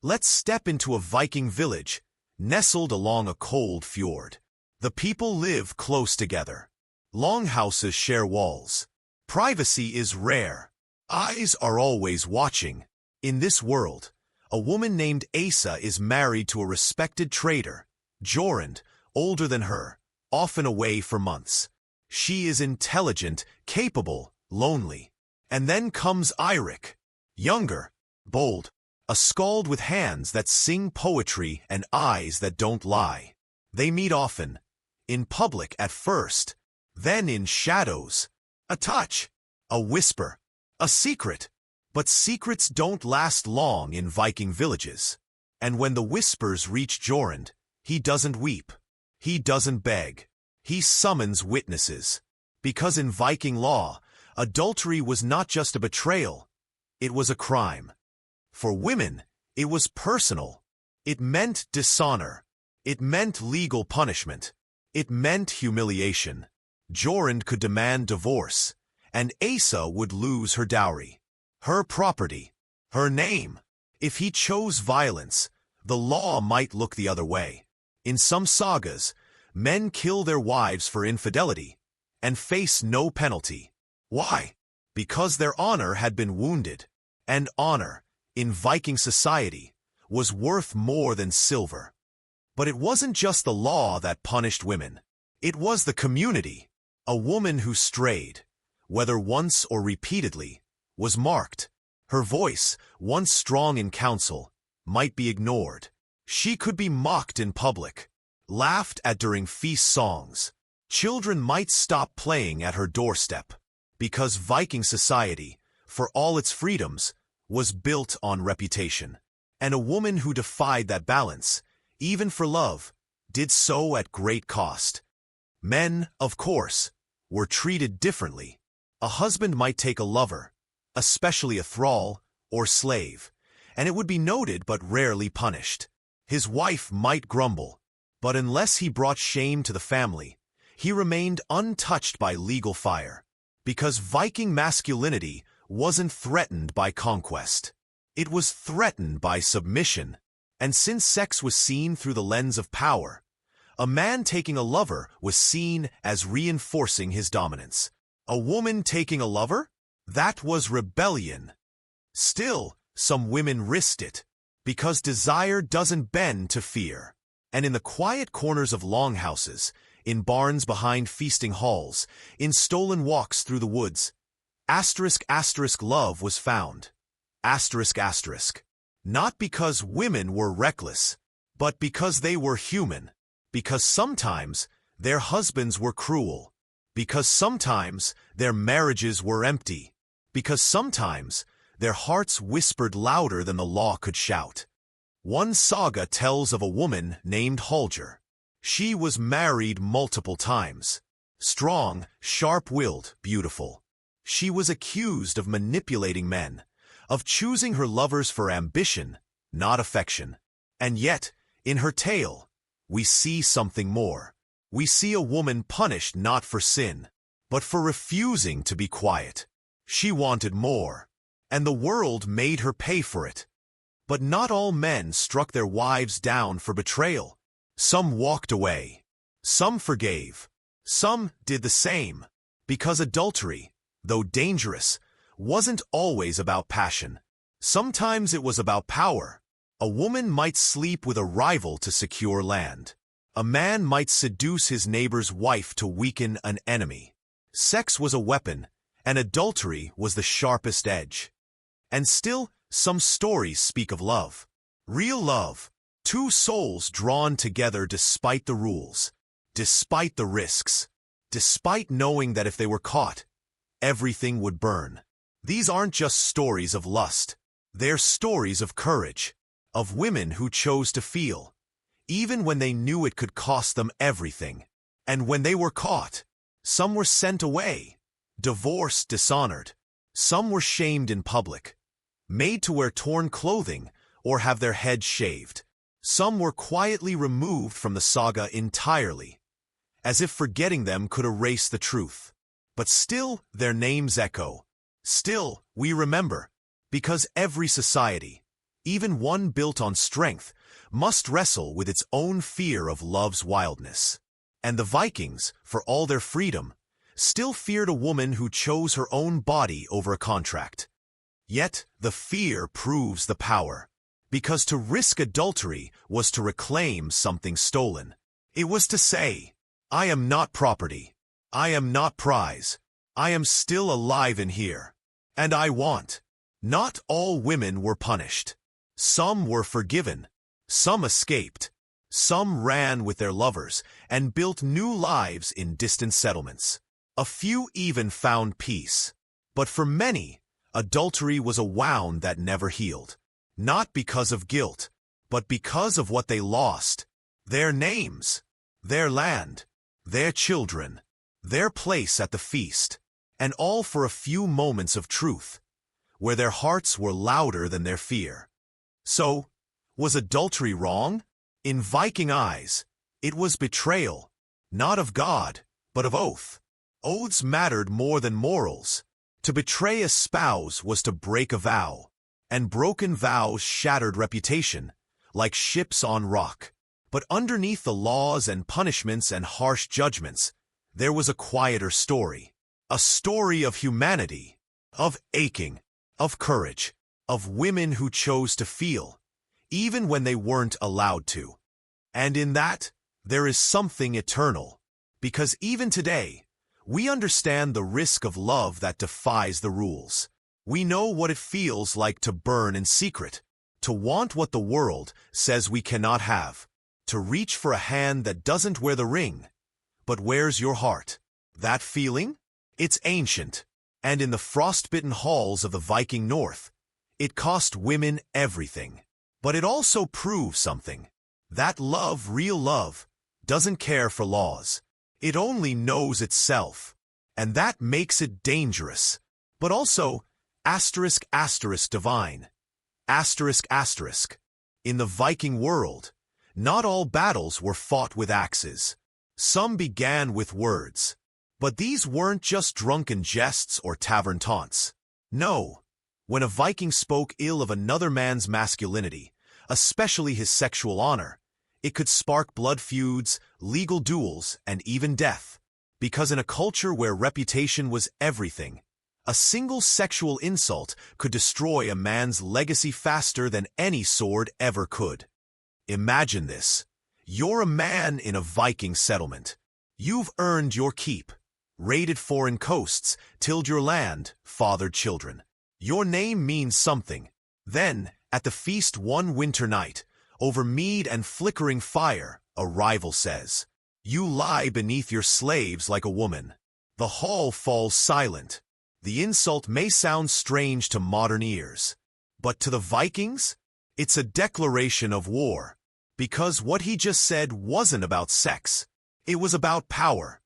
Let's step into a Viking village, nestled along a cold fjord. The people live close together. Longhouses share walls. Privacy is rare. Eyes are always watching. In this world, a woman named Asa is married to a respected trader, Jorund, older than her, often away for months. She is intelligent, capable, lonely. And then comes Eirik, younger, bold, a skald with hands that sing poetry and eyes that don't lie. They meet often, in public at first, then in shadows. A touch, a whisper, a secret. But secrets don't last long in Viking villages. And when the whispers reach Jorund, he doesn't weep. He doesn't beg. He summons witnesses. Because in Viking law, adultery was not just a betrayal, it was a crime. For women, it was personal. It meant dishonor. It meant legal punishment. It meant humiliation. Jorund could demand divorce, and Asa would lose her dowry, her property, her name. If he chose violence, the law might look the other way. In some sagas, men kill their wives for infidelity and face no penalty. Why? Because their honor had been wounded, and honor, in Viking society, was worth more than silver. But it wasn't just the law that punished women. It was the community. A woman who strayed, whether once or repeatedly, was marked. Her voice, once strong in council, might be ignored. She could be mocked in public, laughed at during feast songs. Children might stop playing at her doorstep, because Viking society, for all its freedoms, was built on reputation. And a woman who defied that balance, even for love, did so at great cost. Men, of course, were treated differently. A husband might take a lover, especially a thrall or slave, and it would be noted but rarely punished. His wife might grumble, but unless he brought shame to the family, he remained untouched by legal fire. Because Viking masculinity wasn't threatened by conquest. It was threatened by submission. And since sex was seen through the lens of power, a man taking a lover was seen as reinforcing his dominance. A woman taking a lover? That was rebellion. Still, some women risked it, because desire doesn't bend to fear. And in the quiet corners of longhouses, in barns behind feasting halls, in stolen walks through the woods, love was found. Not because women were reckless, but because they were human. Because sometimes their husbands were cruel. Because sometimes their marriages were empty. Because sometimes their hearts whispered louder than the law could shout. One saga tells of a woman named Halger. She was married multiple times. Strong, sharp-willed, beautiful. She was accused of manipulating men, of choosing her lovers for ambition, not affection. And yet, in her tale, we see something more. We see a woman punished not for sin, but for refusing to be quiet. She wanted more, and the world made her pay for it. But not all men struck their wives down for betrayal. Some walked away. Some forgave. Some did the same. Because adultery, though dangerous, wasn't always about passion. Sometimes it was about power. A woman might sleep with a rival to secure land. A man might seduce his neighbor's wife to weaken an enemy. Sex was a weapon, and adultery was the sharpest edge. And still, some stories speak of love. Real love. Two souls drawn together despite the rules, despite the risks, despite knowing that if they were caught, everything would burn. These aren't just stories of lust. They're stories of courage, of women who chose to feel, even when they knew it could cost them everything. And when they were caught, some were sent away, divorced, dishonored. Some were shamed in public, made to wear torn clothing or have their heads shaved. Some were quietly removed from the saga entirely, as if forgetting them could erase the truth. But still, their names echo. Still, we remember, because every society, even one built on strength, must wrestle with its own fear of love's wildness. And the Vikings, for all their freedom, still feared a woman who chose her own body over a contract. Yet, the fear proves the power, because to risk adultery was to reclaim something stolen. It was to say, I am not property. I am not prize. I am still alive in here. And I want. Not all women were punished. Some were forgiven. Some escaped. Some ran with their lovers and built new lives in distant settlements. A few even found peace. But for many, adultery was a wound that never healed. Not because of guilt, but because of what they lost. Their names, their land, their children, their place at the feast, and all for a few moments of truth, where their hearts were louder than their fear. So, was adultery wrong? In Viking eyes, it was betrayal, not of God, but of oath. Oaths mattered more than morals. To betray a spouse was to break a vow, and broken vows shattered reputation, like ships on rock. But underneath the laws and punishments and harsh judgments, there was a quieter story. A story of humanity, of aching, of courage, of women who chose to feel, even when they weren't allowed to. And in that, there is something eternal, because even today, we understand the risk of love that defies the rules. We know what it feels like to burn in secret, to want what the world says we cannot have, to reach for a hand that doesn't wear the ring, but wears your heart. That feeling? It's ancient, and in the frostbitten halls of the Viking North, it cost women everything. But it also proves something. That love, real love, doesn't care for laws. It only knows itself, and that makes it dangerous, but also divine. In the Viking world, not all battles were fought with axes. Some began with words. But these weren't just drunken jests or tavern taunts. No, when a Viking spoke ill of another man's masculinity, especially his sexual honor, it could spark blood feuds, legal duels, and even death. Because in a culture where reputation was everything, a single sexual insult could destroy a man's legacy faster than any sword ever could. Imagine this. You're a man in a Viking settlement. You've earned your keep, raided foreign coasts, tilled your land, fathered children. Your name means something. Then, at the feast one winter night, over mead and flickering fire, a rival says, "You lie beneath your slaves like a woman." The hall falls silent. The insult may sound strange to modern ears, but to the Vikings, it's a declaration of war. Because what he just said wasn't about sex. It was about power.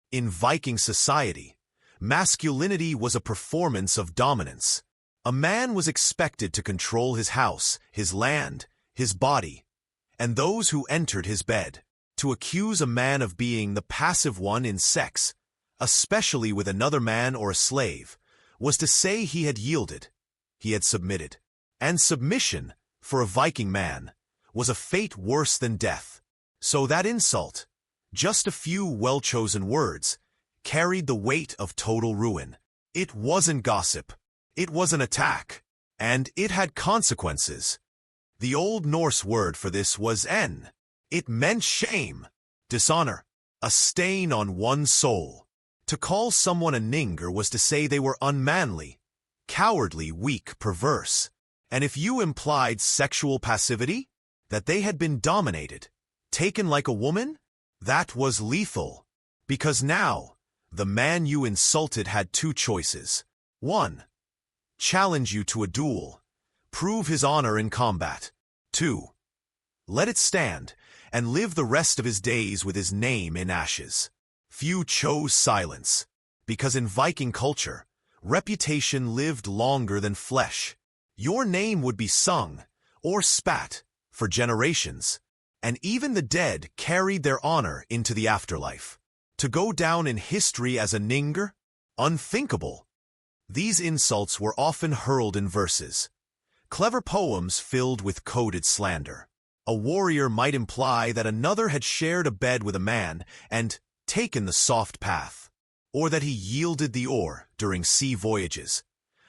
In Viking society, masculinity was a performance of dominance. A man was expected to control his house, his land, his body, and those who entered his bed. To accuse a man of being the passive one in sex, especially with another man or a slave, was to say he had yielded, he had submitted. And submission, for a Viking man, was a fate worse than death. So that insult, just a few well-chosen words, carried the weight of total ruin. It wasn't gossip. It was an attack, and it had consequences. The Old Norse word for this was en. It meant shame, dishonor, a stain on one's soul. To call someone a ninger was to say they were unmanly, cowardly, weak, perverse. And if you implied sexual passivity, that they had been dominated, taken like a woman, that was lethal. Because now, the man you insulted had two choices. 1. Challenge you to a duel, prove his honor in combat. 2. Let it stand, and live the rest of his days with his name in ashes. Few chose silence, because in Viking culture, reputation lived longer than flesh. Your name would be sung, or spat, for generations, and even the dead carried their honor into the afterlife. To go down in history as a ninger? Unthinkable. These insults were often hurled in verses, clever poems filled with coded slander. A warrior might imply that another had shared a bed with a man and taken the soft path, or that he yielded the oar during sea voyages,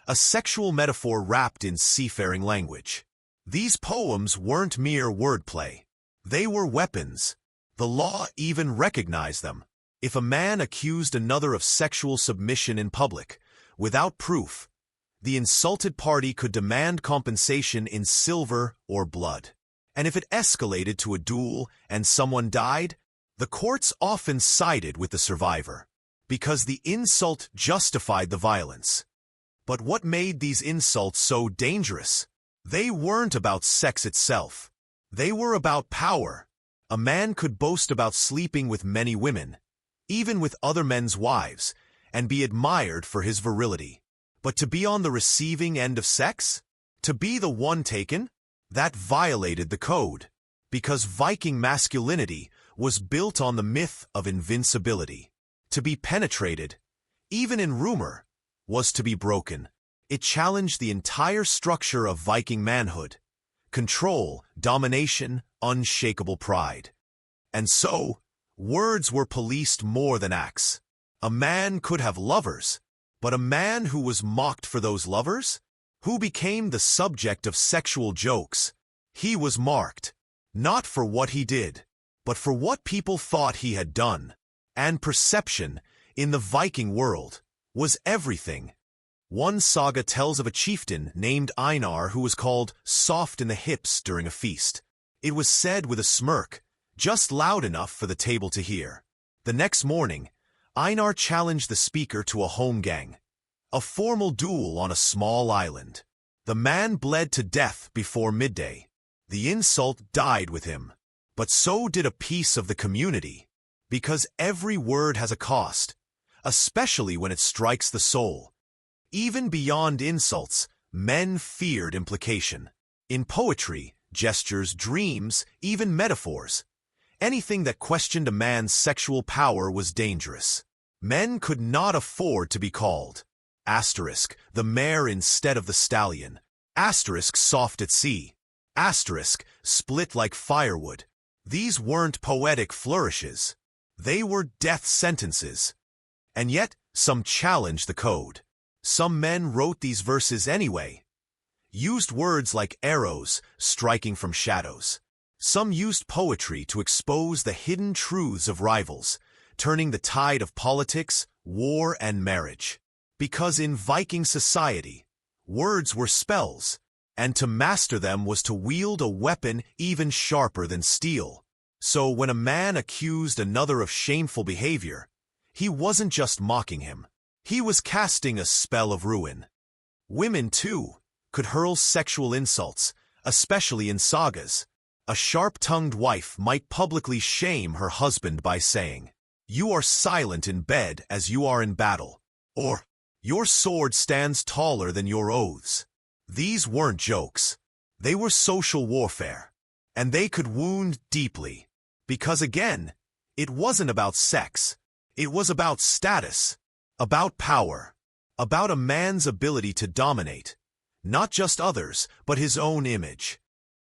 a sexual metaphor wrapped in seafaring language. These poems weren't mere wordplay. They were weapons. The law even recognized them. If a man accused another of sexual submission in public, without proof, the insulted party could demand compensation in silver or blood. And if it escalated to a duel and someone died, the courts often sided with the survivor, because the insult justified the violence. But what made these insults so dangerous? They weren't about sex itself. They were about power. A man could boast about sleeping with many women, even with other men's wives, and be admired for his virility. But to be on the receiving end of sex? To be the one taken? That violated the code, because Viking masculinity was built on the myth of invincibility. To be penetrated, even in rumor, was to be broken. It challenged the entire structure of Viking manhood: control, domination, unshakable pride. And so, words were policed more than acts. A man could have lovers, but a man who was mocked for those lovers, who became the subject of sexual jokes, he was marked, not for what he did, but for what people thought he had done. And perception, in the Viking world, was everything. One saga tells of a chieftain named Einar who was called soft in the hips during a feast. It was said with a smirk, just loud enough for the table to hear. The next morning, Einar challenged the speaker to a holmgang, a formal duel on a small island. The man bled to death before midday. The insult died with him, but so did a piece of the community, because every word has a cost, especially when it strikes the soul. Even beyond insults, men feared implication. In poetry, gestures, dreams, even metaphors, anything that questioned a man's sexual power was dangerous. Men could not afford to be called asterisk, the mare instead of the stallion, asterisk, soft at sea, asterisk, split like firewood. These weren't poetic flourishes. They were death sentences. And yet, some challenged the code. Some men wrote these verses anyway, used words like arrows striking from shadows. Some used poetry to expose the hidden truths of rivals, turning the tide of politics, war, and marriage. Because in Viking society, words were spells, and to master them was to wield a weapon even sharper than steel. So when a man accused another of shameful behavior, he wasn't just mocking him. He was casting a spell of ruin. Women, too, could hurl sexual insults, especially in sagas. A sharp-tongued wife might publicly shame her husband by saying, "You are silent in bed as you are in battle," or, "Your sword stands taller than your oaths." These weren't jokes. They were social warfare, and they could wound deeply. Because again, it wasn't about sex. It was about status, about power, about a man's ability to dominate, not just others, but his own image.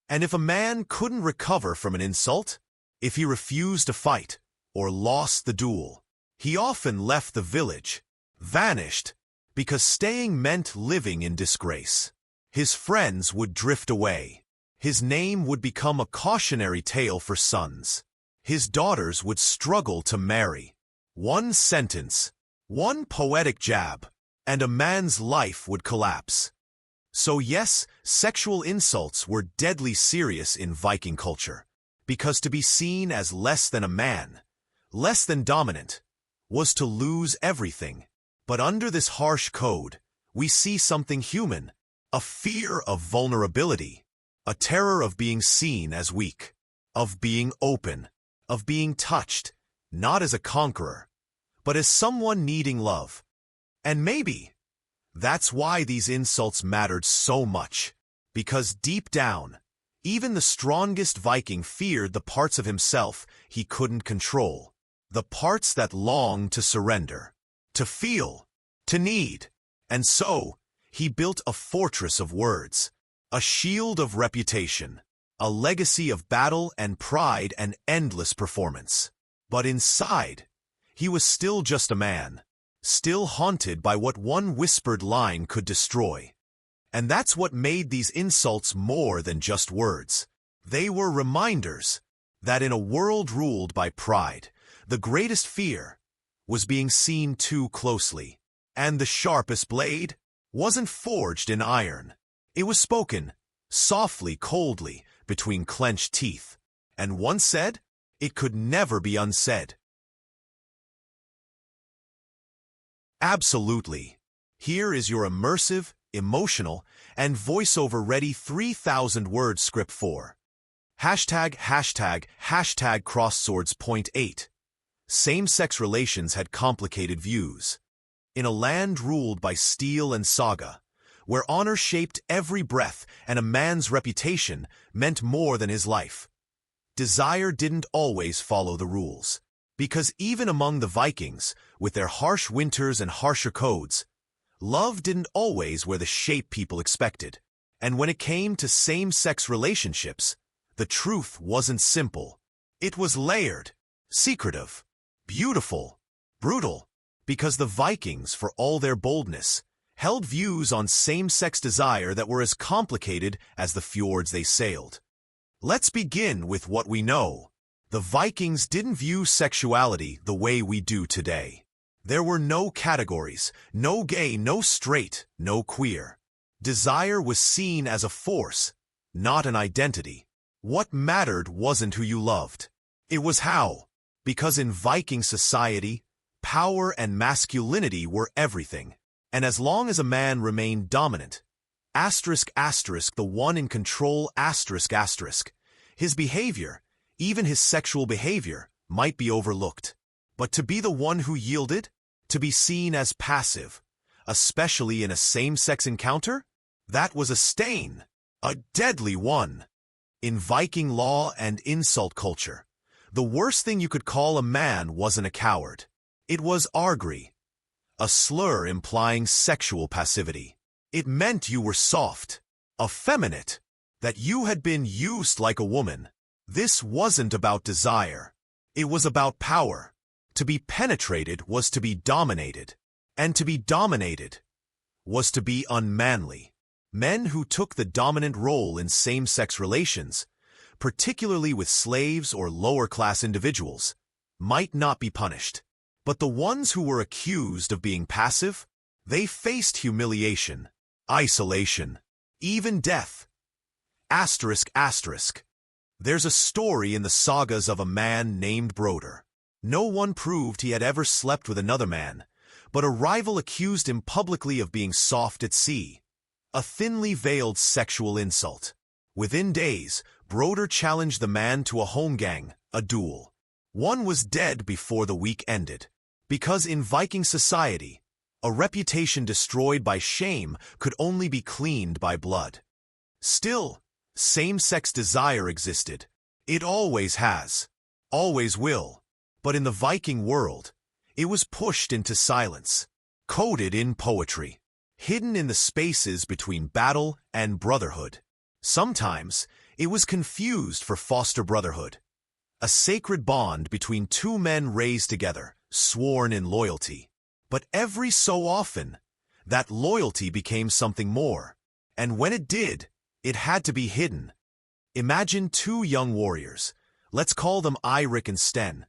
And if a man couldn't recover from an insult, if he refused to fight, or lost the duel, he often left the village, vanished, because staying meant living in disgrace. His friends would drift away. His name would become a cautionary tale for sons. His daughters would struggle to marry. One sentence, one poetic jab, and a man's life would collapse. So yes, sexual insults were deadly serious in Viking culture, because to be seen as less than a man, less than dominant, was to lose everything. But under this harsh code, we see something human, a fear of vulnerability, a terror of being seen as weak, of being open, of being touched, not as a conqueror, but as someone needing love. And maybe that's why these insults mattered so much, because deep down, even the strongest Viking feared the parts of himself he couldn't control, the parts that longed to surrender, to feel, to need. And so, he built a fortress of words, a shield of reputation, a legacy of battle and pride and endless performance. But inside, he was still just a man, still haunted by what one whispered line could destroy. And that's what made these insults more than just words. They were reminders that in a world ruled by pride, the greatest fear was being seen too closely. And the sharpest blade wasn't forged in iron. It was spoken, softly, coldly, between clenched teeth. And once said, it could never be unsaid. Absolutely. Here is your immersive, emotional, and voiceover-ready 3,000-word script for ####crossswords.8. Same-sex relations had complicated views. In a land ruled by steel and saga, where honor shaped every breath and a man's reputation meant more than his life, desire didn't always follow the rules. Because even among the Vikings, with their harsh winters and harsher codes, love didn't always wear the shape people expected. And when it came to same-sex relationships, the truth wasn't simple. It was layered, secretive, beautiful, brutal, because the Vikings, for all their boldness, held views on same-sex desire that were as complicated as the fjords they sailed. Let's begin with what we know. The Vikings didn't view sexuality the way we do today. There were no categories, no gay, no straight, no queer. Desire was seen as a force, not an identity. What mattered wasn't who you loved. It was how. Because in Viking society, power and masculinity were everything. And as long as a man remained dominant, the one in control, his behavior, even his sexual behavior, might be overlooked. But to be the one who yielded, to be seen as passive, especially in a same-sex encounter, that was a stain, a deadly one. In Viking law and insult culture, the worst thing you could call a man wasn't a coward. It was argry, a slur implying sexual passivity. It meant you were soft, effeminate, that you had been used like a woman. This wasn't about desire. It was about power. To be penetrated was to be dominated. And to be dominated was to be unmanly. Men who took the dominant role in same-sex relations, particularly with slaves or lower-class individuals, might not be punished. But the ones who were accused of being passive, they faced humiliation, isolation, even death. There's a story in the sagas of a man named Broder. No one proved he had ever slept with another man, but a rival accused him publicly of being soft at sea, a thinly veiled sexual insult. Within days, Broder challenged the man to a holmgang, a duel. One was dead before the week ended, because in Viking society, a reputation destroyed by shame could only be cleaned by blood. Still, same-sex desire existed. It always has, always will. But in the Viking world, it was pushed into silence, coded in poetry, hidden in the spaces between battle and brotherhood. Sometimes, it was confused for foster brotherhood, a sacred bond between two men raised together, sworn in loyalty. But every so often, that loyalty became something more. And when it did, it had to be hidden. Imagine two young warriors. Let's call them Eirik and Sten.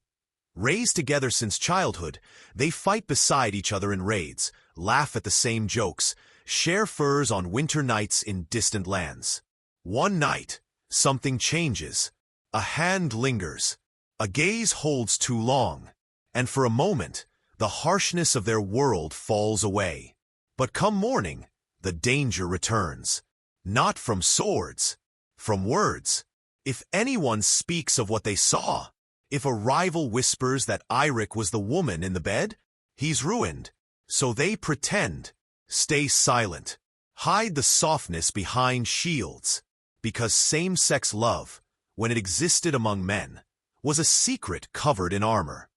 Raised together since childhood, they fight beside each other in raids, laugh at the same jokes, share furs on winter nights in distant lands. One night, something changes. A hand lingers. A gaze holds too long. And for a moment, the harshness of their world falls away. But come morning, the danger returns. Not from swords, from words. If anyone speaks of what they saw, if a rival whispers that Eirik was the woman in the bed, he's ruined. So they pretend, stay silent, hide the softness behind shields, because same-sex love, when it existed among men, was a secret covered in armor.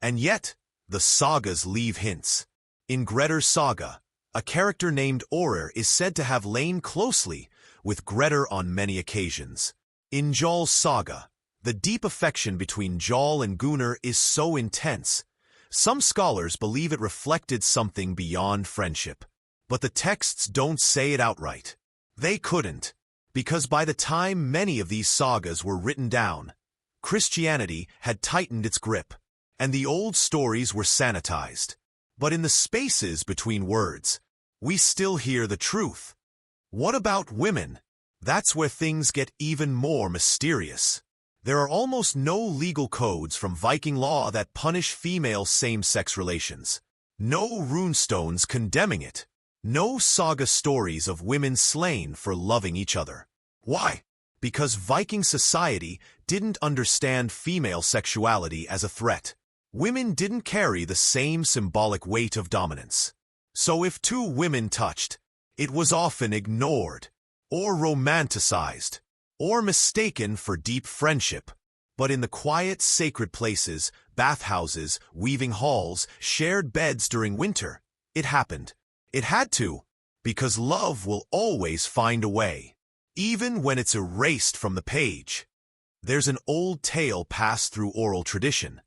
And yet, the sagas leave hints. In Grettir's saga, a character named Orir is said to have lain closely with Grettir on many occasions. In Jarl's saga, the deep affection between Jarl and Gunnar is so intense, some scholars believe it reflected something beyond friendship. But the texts don't say it outright. They couldn't, because by the time many of these sagas were written down, Christianity had tightened its grip, and the old stories were sanitized. But in the spaces between words, we still hear the truth. What about women? That's where things get even more mysterious. There are almost no legal codes from Viking law that punish female same-sex relations. No runestones condemning it. No saga stories of women slain for loving each other. Why? Because Viking society didn't understand female sexuality as a threat. Women didn't carry the same symbolic weight of dominance. So if two women touched, it was often ignored, or romanticized, or mistaken for deep friendship. But in the quiet, sacred places, bathhouses, weaving halls, shared beds during winter, it happened. It had to, because love will always find a way, even when it's erased from the page. There's an old tale passed through oral tradition,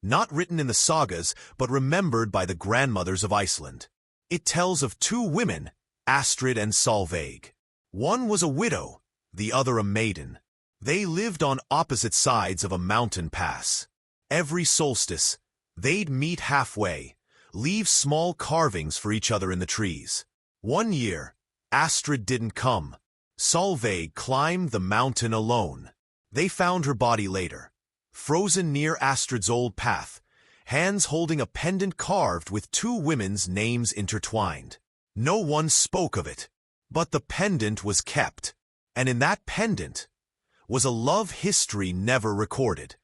not written in the sagas, but remembered by the grandmothers of Iceland. It tells of two women, Astrid and Solveig. One was a widow, the other a maiden. They lived on opposite sides of a mountain pass. Every solstice, they'd meet halfway, leave small carvings for each other in the trees. One year, Astrid didn't come. Solveig climbed the mountain alone. They found her body later, frozen near Astrid's old path, hands holding a pendant carved with two women's names intertwined. No one spoke of it, but the pendant was kept. And in that pendant was a love history never recorded.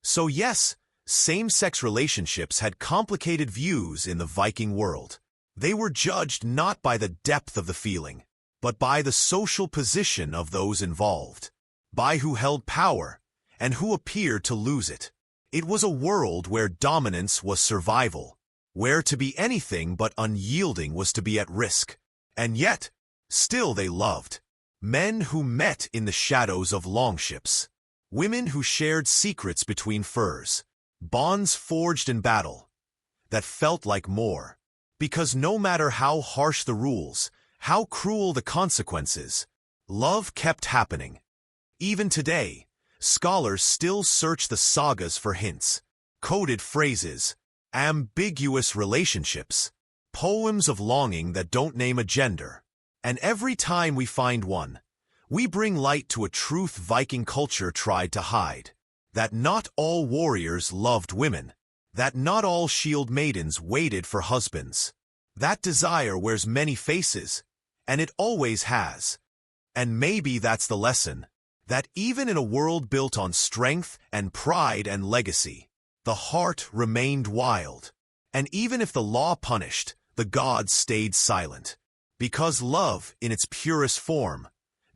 So yes, same-sex relationships had complicated views in the Viking world. They were judged not by the depth of the feeling, but by the social position of those involved, by who held power and who appeared to lose it. It was a world where dominance was survival, where to be anything but unyielding was to be at risk. And yet, still they loved. Men who met in the shadows of longships. Women who shared secrets between furs. Bonds forged in battle that felt like more. Because no matter how harsh the rules, how cruel the consequences, love kept happening. Even today, scholars still search the sagas for hints, coded phrases, ambiguous relationships, poems of longing that don't name a gender. And every time we find one, we bring light to a truth Viking culture tried to hide. That not all warriors loved women. That not all shield maidens waited for husbands. That desire wears many faces, and it always has. And maybe that's the lesson. That even in a world built on strength and pride and legacy, the heart remained wild. And even if the law punished, the gods stayed silent. Because love, in its purest form,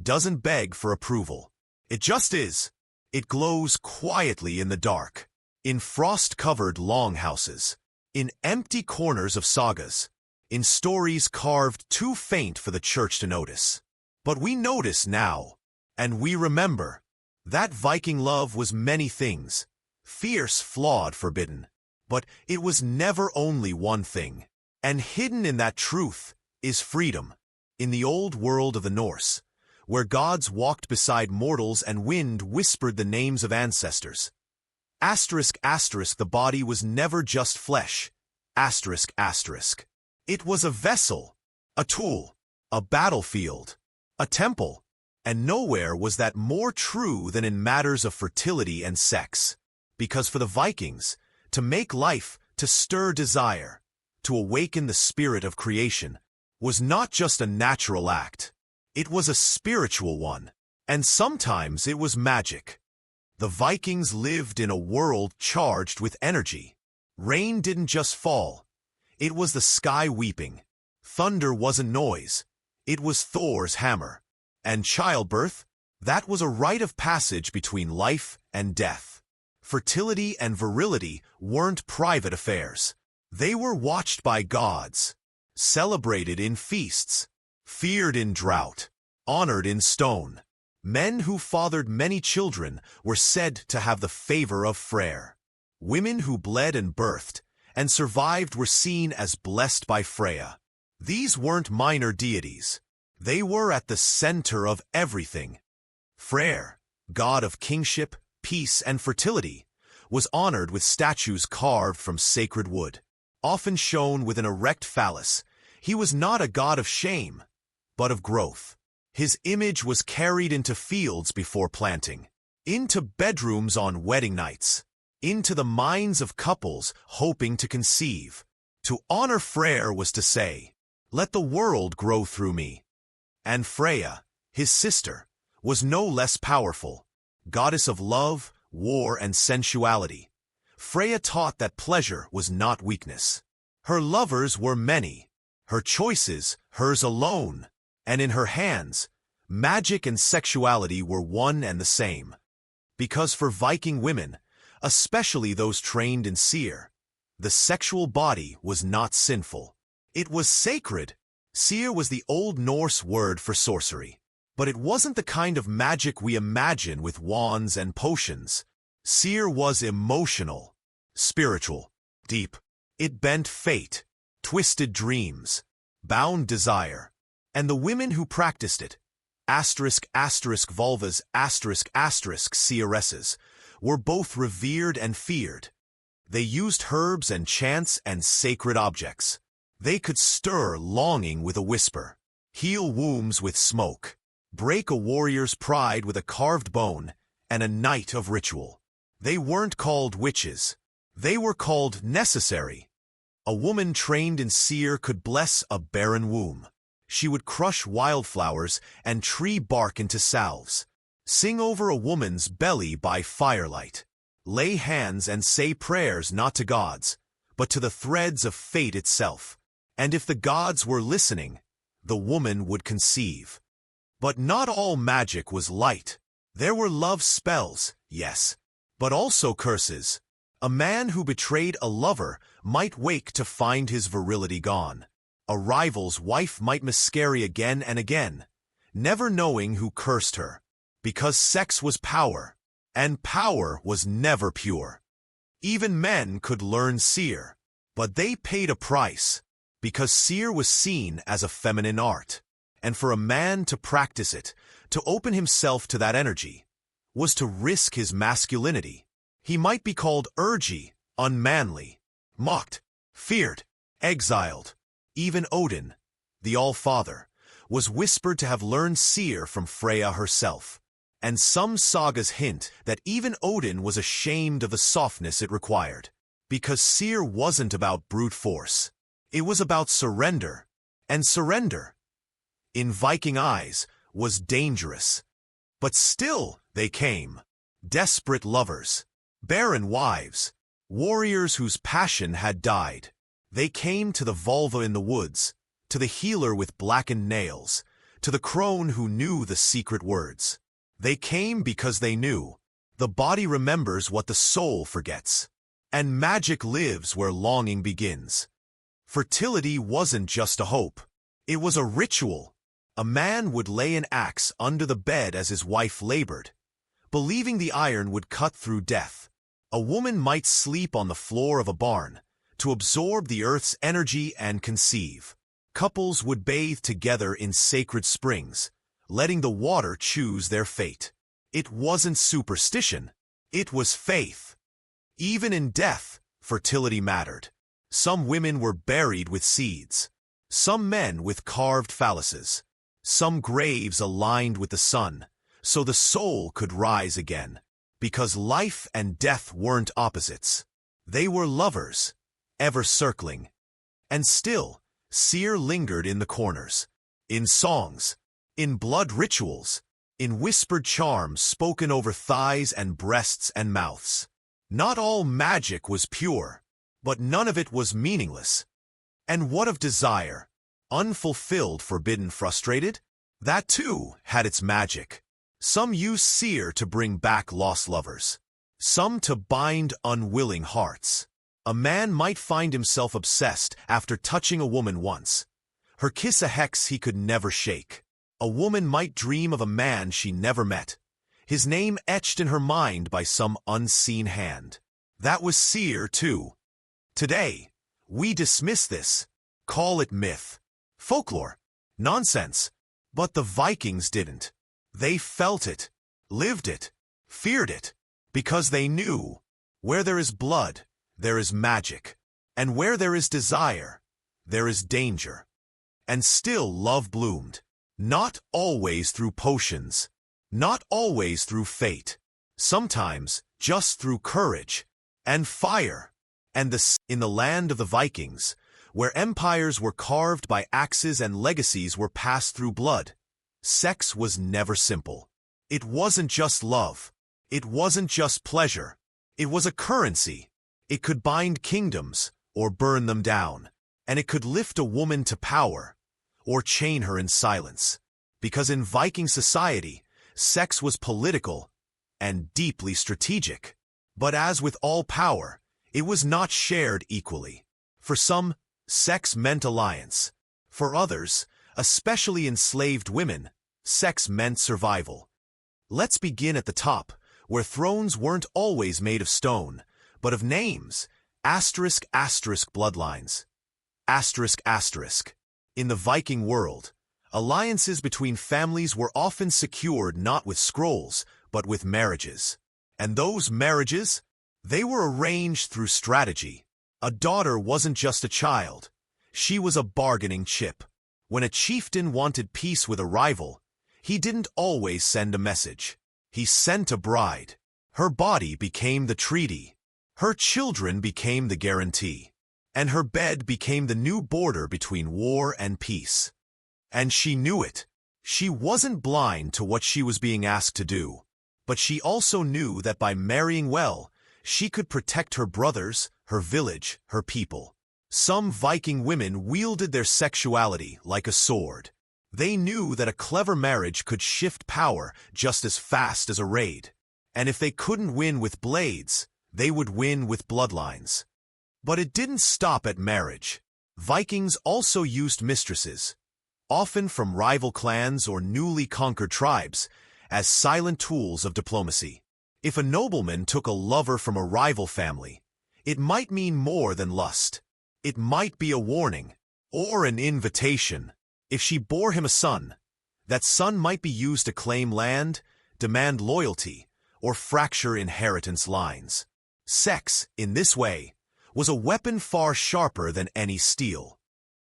doesn't beg for approval. It just is. It glows quietly in the dark, in frost-covered longhouses, in empty corners of sagas, in stories carved too faint for the church to notice. But we notice now, and we remember, that Viking love was many things, fierce, flawed, forbidden. But it was never only one thing. And hidden in that truth is freedom. In the old world of the Norse, where gods walked beside mortals and wind whispered the names of ancestors. Asterisk, asterisk, the body was never just flesh. Asterisk, asterisk. It was a vessel, a tool, a battlefield, a temple, and nowhere was that more true than in matters of fertility and sex. Because for the Vikings, to make life, to stir desire, to awaken the spirit of creation, was not just a natural act. It was a spiritual one, and sometimes it was magic. The Vikings lived in a world charged with energy. Rain didn't just fall. It was the sky weeping. Thunder wasn't noise. It was Thor's hammer. And childbirth, that was a rite of passage between life and death. Fertility and virility weren't private affairs. They were watched by gods, celebrated in feasts, feared in drought, honored in stone. Men who fathered many children were said to have the favor of Freyr. Women who bled and birthed and survived were seen as blessed by Freya. These weren't minor deities. They were at the center of everything. Freyr, god of kingship, peace, and fertility, was honored with statues carved from sacred wood. Often shown with an erect phallus, he was not a god of shame, but of growth. His image was carried into fields before planting, into bedrooms on wedding nights, into the minds of couples hoping to conceive. To honor Freyr was to say, "Let the world grow through me." And Freya, his sister, was no less powerful, goddess of love, war, and sensuality. Freya taught that pleasure was not weakness. Her lovers were many, her choices hers alone, and in her hands, magic and sexuality were one and the same. Because for Viking women, especially those trained in seer, the sexual body was not sinful. It was sacred. Seer was the Old Norse word for sorcery. But it wasn't the kind of magic we imagine with wands and potions. Seer was emotional, spiritual, deep. It bent fate, twisted dreams, bound desire. And the women who practiced it, asterisk, asterisk, vulvas, asterisk, asterisk, seeresses, were both revered and feared. They used herbs and chants and sacred objects. They could stir longing with a whisper, heal wombs with smoke, break a warrior's pride with a carved bone and a night of ritual. They weren't called witches. They were called necessary. A woman trained in seer could bless a barren womb. She would crush wildflowers and tree bark into salves, sing over a woman's belly by firelight, lay hands and say prayers not to gods, but to the threads of fate itself. And if the gods were listening, the woman would conceive. But not all magic was light. There were love spells, yes, but also curses. A man who betrayed a lover might wake to find his virility gone. A rival's wife might miscarry again and again, never knowing who cursed her. Because sex was power, and power was never pure. Even men could learn seer, but they paid a price, because seer was seen as a feminine art. And for a man to practice it, to open himself to that energy, was to risk his masculinity. He might be called urgy, unmanly, mocked, feared, exiled. Even Odin, the All-Father, was whispered to have learned seer from Freya herself. And some sagas hint that even Odin was ashamed of the softness it required. Because seer wasn't about brute force. It was about surrender. And surrender, in Viking eyes, was dangerous. But still they came. Desperate lovers, barren wives, warriors whose passion had died. They came to the vulva in the woods, to the healer with blackened nails, to the crone who knew the secret words. They came because they knew. The body remembers what the soul forgets. And magic lives where longing begins. Fertility wasn't just a hope. It was a ritual. A man would lay an axe under the bed as his wife labored, believing the iron would cut through death. A woman might sleep on the floor of a barn, to absorb the earth's energy and conceive. Couples would bathe together in sacred springs, letting the water choose their fate. It wasn't superstition, it was faith. Even in death, fertility mattered. Some women were buried with seeds, some men with carved phalluses, some graves aligned with the sun, so the soul could rise again. Because life and death weren't opposites. They were lovers, ever circling. And still, Seer lingered in the corners, in songs, in blood rituals, in whispered charms spoken over thighs and breasts and mouths. Not all magic was pure, but none of it was meaningless. And what of desire? Unfulfilled, forbidden, frustrated? That too had its magic. Some used Seer to bring back lost lovers, some to bind unwilling hearts. A man might find himself obsessed after touching a woman once, her kiss a hex he could never shake. A woman might dream of a man she never met, his name etched in her mind by some unseen hand. That was Seer too. Today, we dismiss this, call it myth, folklore, nonsense. But the Vikings didn't. They felt it, lived it, feared it, because they knew, where there is blood, there is magic, and where there is desire, there is danger. And still love bloomed, not always through potions, not always through fate, sometimes just through courage and fire. And in the land of the Vikings, where empires were carved by axes and legacies were passed through blood, sex was never simple. It wasn't just love. It wasn't just pleasure. It was a currency. It could bind kingdoms or burn them down, and it could lift a woman to power or chain her in silence. Because in Viking society, sex was political and deeply strategic. But as with all power, it was not shared equally. For some, sex meant alliance. For others, especially enslaved women, sex meant survival. Let's begin at the top, where thrones weren't always made of stone, but of names, asterisk asterisk bloodlines. Asterisk asterisk. In the Viking world, alliances between families were often secured not with scrolls, but with marriages. And those marriages, they were arranged through strategy. A daughter wasn't just a child, she was a bargaining chip. When a chieftain wanted peace with a rival, he didn't always send a message. He sent a bride. Her body became the treaty. Her children became the guarantee. And her bed became the new border between war and peace. And she knew it. She wasn't blind to what she was being asked to do. But she also knew that by marrying well, she could protect her brothers, her village, her people. Some Viking women wielded their sexuality like a sword. They knew that a clever marriage could shift power just as fast as a raid. And if they couldn't win with blades, they would win with bloodlines. But it didn't stop at marriage. Vikings also used mistresses, often from rival clans or newly conquered tribes, as silent tools of diplomacy. If a nobleman took a lover from a rival family, it might mean more than lust. It might be a warning, or an invitation. If she bore him a son, that son might be used to claim land, demand loyalty, or fracture inheritance lines. Sex, in this way, was a weapon far sharper than any steel.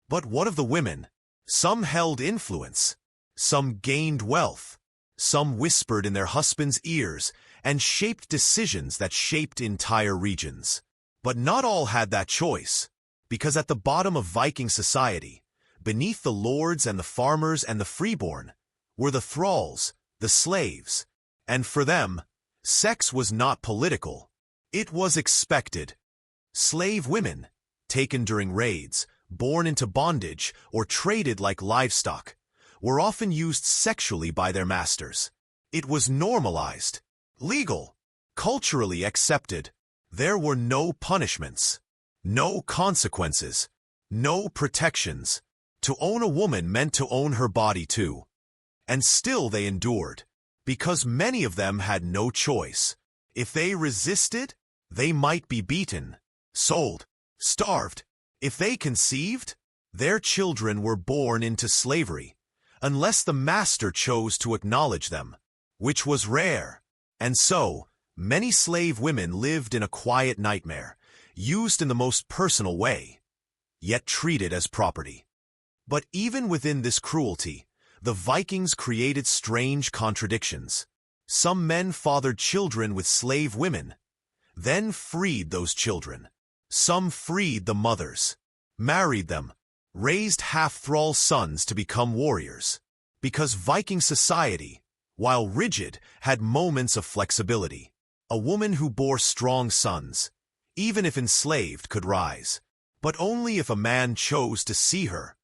But what of the women? Some held influence, some gained wealth, some whispered in their husbands' ears and shaped decisions that shaped entire regions. But not all had that choice, because at the bottom of Viking society, beneath the lords and the farmers and the freeborn, were the thralls, the slaves, and for them, sex was not political. It was expected. Slave women, taken during raids, born into bondage, or traded like livestock, were often used sexually by their masters. It was normalized, legal, culturally accepted. There were no punishments, no consequences, no protections. To own a woman meant to own her body too. And still they endured, because many of them had no choice. If they resisted, they might be beaten, sold, starved. If they conceived, their children were born into slavery, unless the master chose to acknowledge them, which was rare. And so, many slave women lived in a quiet nightmare, used in the most personal way, yet treated as property. But even within this cruelty, the Vikings created strange contradictions. Some men fathered children with slave women, then freed those children. Some freed the mothers, married them, raised half-thrall sons to become warriors. Because Viking society, while rigid, had moments of flexibility. A woman who bore strong sons, even if enslaved, could rise, but only if a man chose to see her.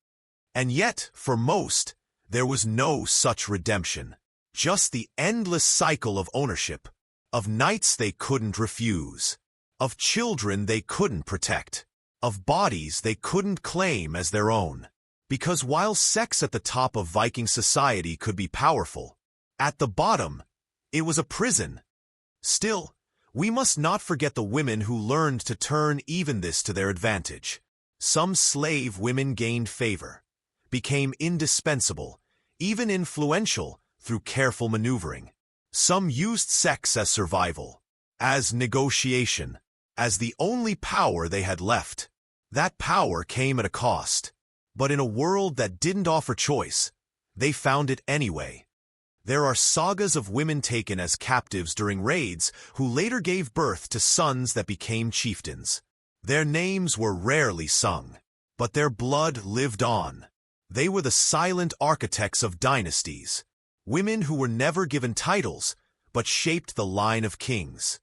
And yet, for most, there was no such redemption. Just the endless cycle of ownership, of nights they couldn't refuse, of children they couldn't protect, of bodies they couldn't claim as their own. Because while sex at the top of Viking society could be powerful, at the bottom, it was a prison. Still, we must not forget the women who learned to turn even this to their advantage. Some slave women gained favor, became indispensable, even influential, through careful maneuvering. Some used sex as survival, as negotiation, as the only power they had left. That power came at a cost. But in a world that didn't offer choice, they found it anyway. There are sagas of women taken as captives during raids who later gave birth to sons that became chieftains. Their names were rarely sung, but their blood lived on. They were the silent architects of dynasties, women who were never given titles, but shaped the line of kings.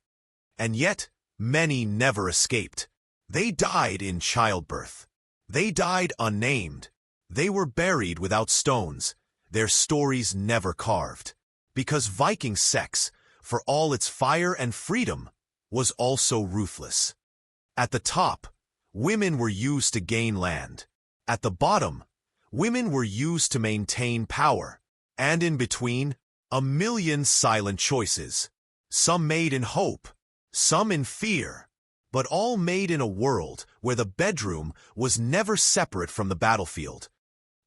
And yet, many never escaped. They died in childbirth. They died unnamed. They were buried without stones, their stories never carved. Because Viking sex, for all its fire and freedom, was also ruthless. At the top, women were used to gain land. At the bottom, women were used to maintain power. And in between, a million silent choices. Some made in hope, some in fear, but all made in a world where the bedroom was never separate from the battlefield.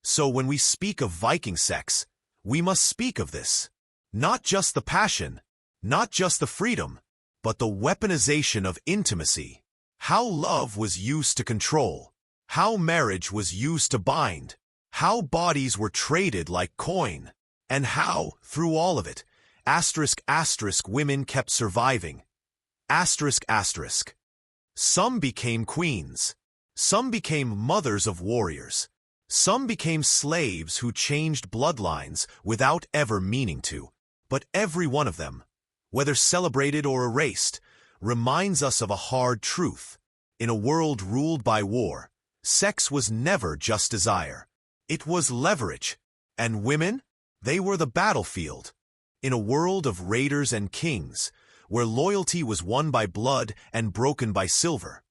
So when we speak of Viking sex, we must speak of this. Not just the passion, not just the freedom, but the weaponization of intimacy. How love was used to control, how marriage was used to bind, how bodies were traded like coin, and how, through all of it, women kept surviving. Some became queens. Some became mothers of warriors. Some became slaves who changed bloodlines without ever meaning to. But every one of them, whether celebrated or erased, reminds us of a hard truth. In a world ruled by war, sex was never just desire. It was leverage. And women? They were the battlefield. In a world of raiders and kings, where loyalty was won by blood and broken by silver,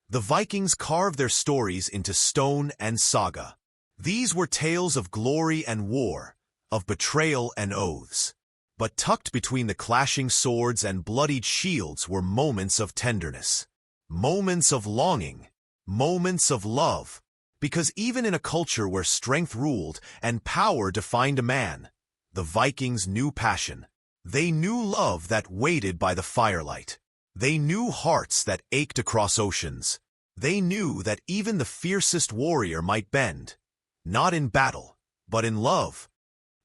the Vikings carved their stories into stone and saga. These were tales of glory and war, of betrayal and oaths. But tucked between the clashing swords and bloodied shields were moments of tenderness, moments of longing, moments of love. Because even in a culture where strength ruled and power defined a man, the Vikings knew passion. They knew love that waited by the firelight. They knew hearts that ached across oceans. They knew that even the fiercest warrior might bend, not in battle, but in love.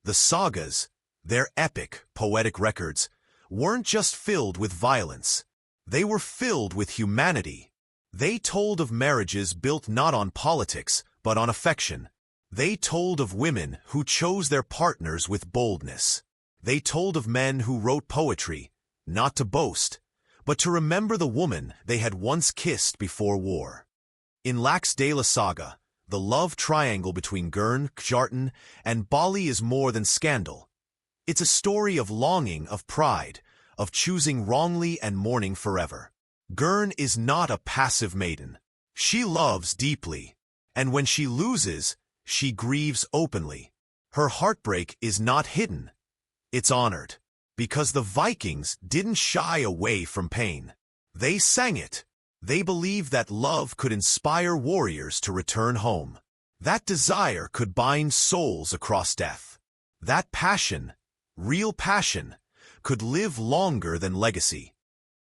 The sagas, their epic, poetic records, weren't just filled with violence. They were filled with humanity. They told of marriages built not on politics, but on affection. They told of women who chose their partners with boldness. They told of men who wrote poetry, not to boast, but to remember the woman they had once kissed before war. In Laxdæla saga, the love triangle between Gurn, Kjartan, and Bali is more than scandal. It's a story of longing, of pride, of choosing wrongly and mourning forever. Gurn is not a passive maiden. She loves deeply, and when she loses, she grieves openly. Her heartbreak is not hidden. It's honored. Because the Vikings didn't shy away from pain. They sang it. They believed that love could inspire warriors to return home. That desire could bind souls across death. That passion, real passion, could live longer than legacy.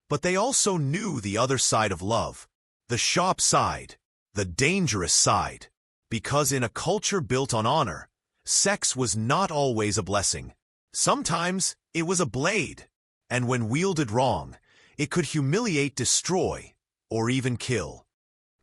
But they also knew the other side of love, the sharp side, the dangerous side, because in a culture built on honor, sex was not always a blessing. Sometimes it was a blade, and when wielded wrong, it could humiliate, destroy, or even kill.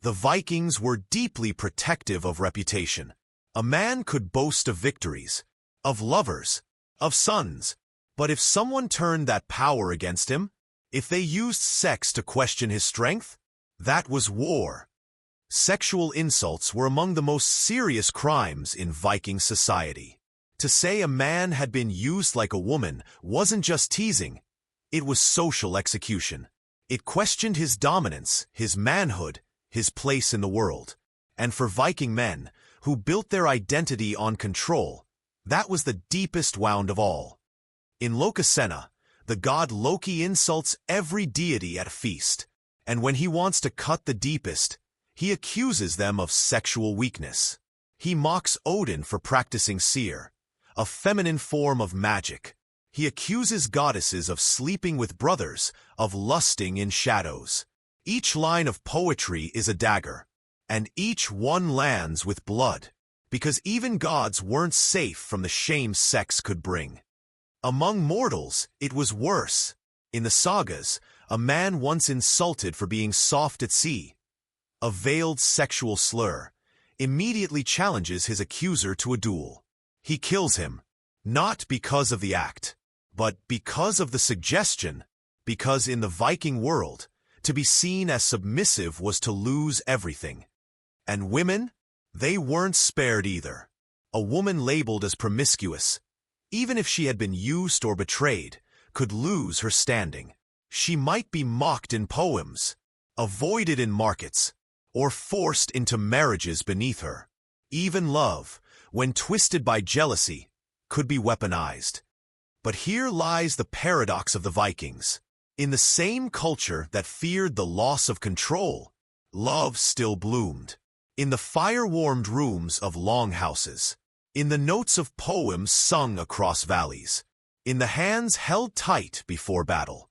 The Vikings were deeply protective of reputation. A man could boast of victories, of lovers, of sons, but if someone turned that power against him, if they used sex to question his strength, that was war. Sexual insults were among the most serious crimes in Viking society. To say a man had been used like a woman wasn't just teasing, it was social execution. It questioned his dominance, his manhood, his place in the world. And for Viking men, who built their identity on control, that was the deepest wound of all. In Lokasena, the god Loki insults every deity at a feast, and when he wants to cut the deepest, he accuses them of sexual weakness. He mocks Odin for practicing seer, a feminine form of magic. He accuses goddesses of sleeping with brothers, of lusting in shadows. Each line of poetry is a dagger, and each one lands with blood, because even gods weren't safe from the shame sex could bring. Among mortals, it was worse. In the sagas, a man once insulted for being soft at sea, a veiled sexual slur, immediately challenges his accuser to a duel. He kills him, not because of the act, but because of the suggestion, because in the Viking world, to be seen as submissive was to lose everything. And women? They weren't spared either. A woman labeled as promiscuous, even if she had been used or betrayed, could lose her standing. She might be mocked in poems, avoided in markets, or forced into marriages beneath her. Even love, when twisted by jealousy, could be weaponized. But here lies the paradox of the Vikings. In the same culture that feared the loss of control, love still bloomed. In the fire-warmed rooms of longhouses, in the notes of poems sung across valleys, in the hands held tight before battle.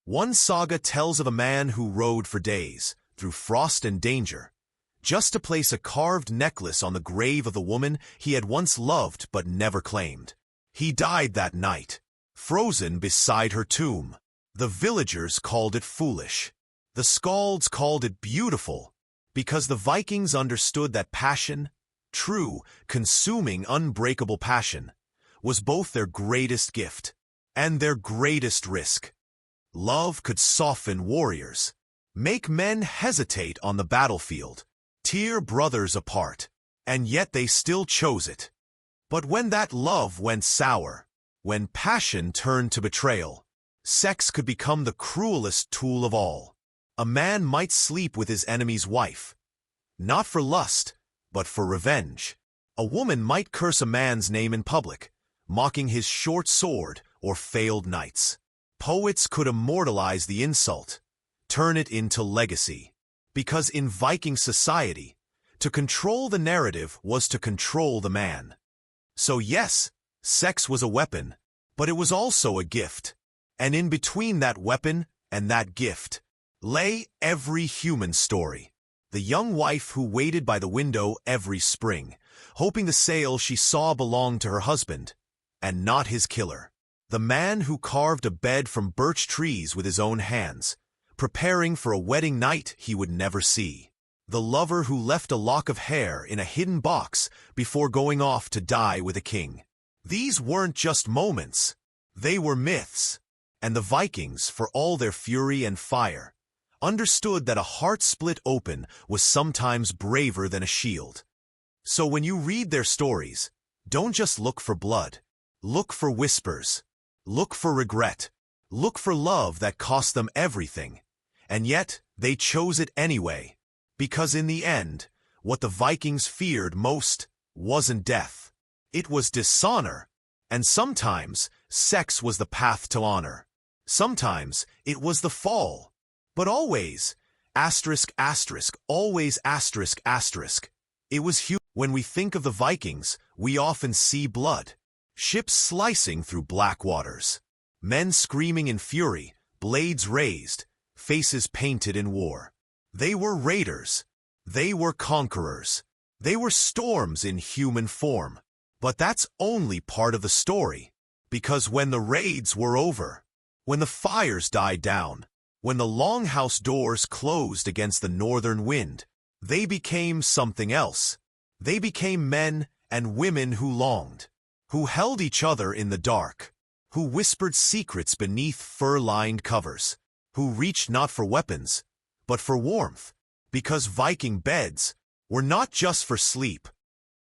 One saga tells of a man who rode for days, through frost and danger, just to place a carved necklace on the grave of the woman he had once loved but never claimed. He died that night, frozen beside her tomb. The villagers called it foolish. The skalds called it beautiful, because the Vikings understood that passion, true, consuming, unbreakable passion, was both their greatest gift and their greatest risk. Love could soften warriors, make men hesitate on the battlefield, tear brothers apart, and yet they still chose it. But when that love went sour, when passion turned to betrayal, sex could become the cruelest tool of all. A man might sleep with his enemy's wife, not for lust, but for revenge. A woman might curse a man's name in public, mocking his short sword or failed knights. Poets could immortalize the insult, turn it into legacy. Because in Viking society, to control the narrative was to control the man. So yes, sex was a weapon, but it was also a gift. And in between that weapon and that gift lay every human story. The young wife who waited by the window every spring, hoping the sail she saw belonged to her husband, and not his killer. The man who carved a bed from birch trees with his own hands, preparing for a wedding night he would never see. The lover who left a lock of hair in a hidden box before going off to die with a king. These weren't just moments, they were myths. And the Vikings, for all their fury and fire, understood that a heart split open was sometimes braver than a shield. So when you read their stories, don't just look for blood. Look for whispers. Look for regret. Look for love that cost them everything. And yet, they chose it anyway. Because in the end, what the Vikings feared most wasn't death. It was dishonor. And sometimes, sex was the path to honor. Sometimes, it was the fall. But always, Asterisk, asterisk, always asterisk, asterisk. It was huge. When we think of the Vikings, we often see blood. Ships slicing through black waters. Men screaming in fury, blades raised, faces painted in war. They were raiders. They were conquerors. They were storms in human form. But that's only part of the story. Because when the raids were over, when the fires died down, when the longhouse doors closed against the northern wind, they became something else. They became men and women who longed, who held each other in the dark, who whispered secrets beneath fur-lined covers, who reached not for weapons, but for warmth, because Viking beds were not just for sleep.